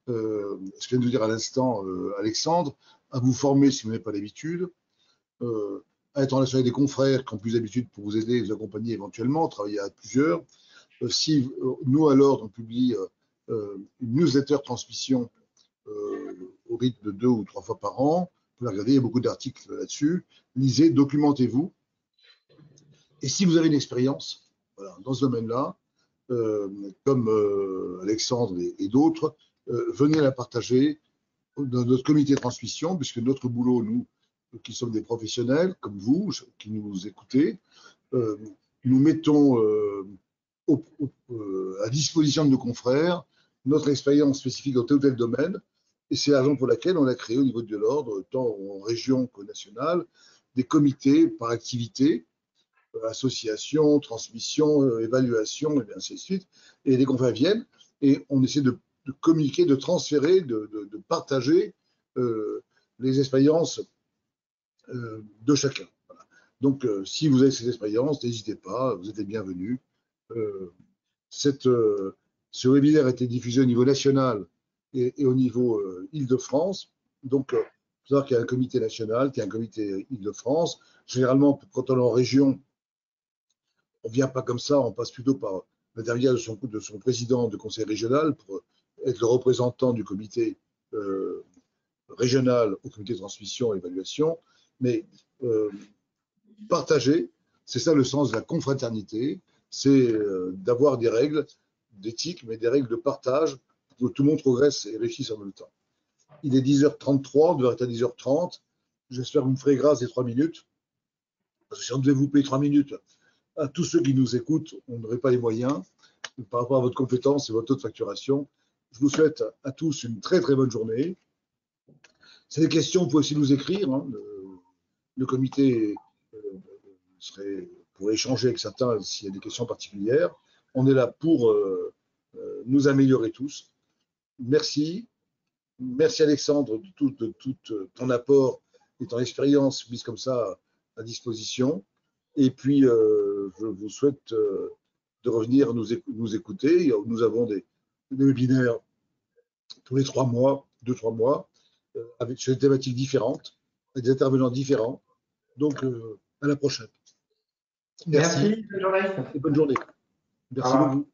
ce que je viens de vous dire à l'instant, Alexandre, à vous former si vous n'avez pas l'habitude, à être en relation avec des confrères qui ont plus d'habitude pour vous aider, vous accompagner éventuellement, travailler à plusieurs. Si nous, alors, on publie une newsletter transmission au rythme de 2 ou 3 fois par an. Vous pouvez regarder, il y a beaucoup d'articles là-dessus. Lisez, documentez-vous. Et si vous avez une expérience voilà, dans ce domaine-là, comme Alexandre et d'autres, venez la partager dans notre comité de transmission, puisque notre boulot, nous, qui sommes des professionnels, comme vous, qui nous écoutez, nous mettons à disposition de nos confrères notre expérience spécifique dans tel ou tel domaine. Et c'est la raison pour laquelle on a créé au niveau de l'ordre, tant en région qu'au national, des comités par activité, association, transmission, évaluation, et ainsi de suite. Et les confrères viennent et on essaie de communiquer, de transférer, de partager les expériences de chacun. Voilà. Donc, si vous avez cette expérience, n'hésitez pas, vous êtes les bienvenus. Ce webinaire a été diffusé au niveau national et au niveau Île-de-France. Donc, il faut savoir qu'il y a un comité national, qu'il y a un comité Île-de-France. Généralement, quand on est en région, on ne vient pas comme ça, on passe plutôt par l'intermédiaire de son président de conseil régional pour être le représentant du comité régional au comité de transmission et évaluation. Mais partager, c'est ça le sens de la confraternité, c'est d'avoir des règles d'éthique, mais des règles de partage pour que tout le monde progresse et réussisse en même temps. Il est 10h33, on devrait être à 10h30. J'espère que vous me ferez grâce des 3 minutes. Parce que si on devait vous payer 3 minutes à tous ceux qui nous écoutent, on n'aurait pas les moyens par rapport à votre compétence et votre taux de facturation. Je vous souhaite à tous une très très bonne journée. C'est des questions, vous pouvez aussi nous écrire. Hein. Le comité pour échanger avec certains s'il y a des questions particulières. On est là pour nous améliorer tous. Merci. Merci Alexandre de tout ton apport et ton expérience mise comme ça à disposition. Et puis, je vous souhaite de revenir nous écouter. Nous avons des webinaires tous les 3 mois, 2-3 mois, sur des thématiques différentes, avec des intervenants différents. Donc, à la prochaine. Merci, bonne journée. Et bonne journée. Merci beaucoup.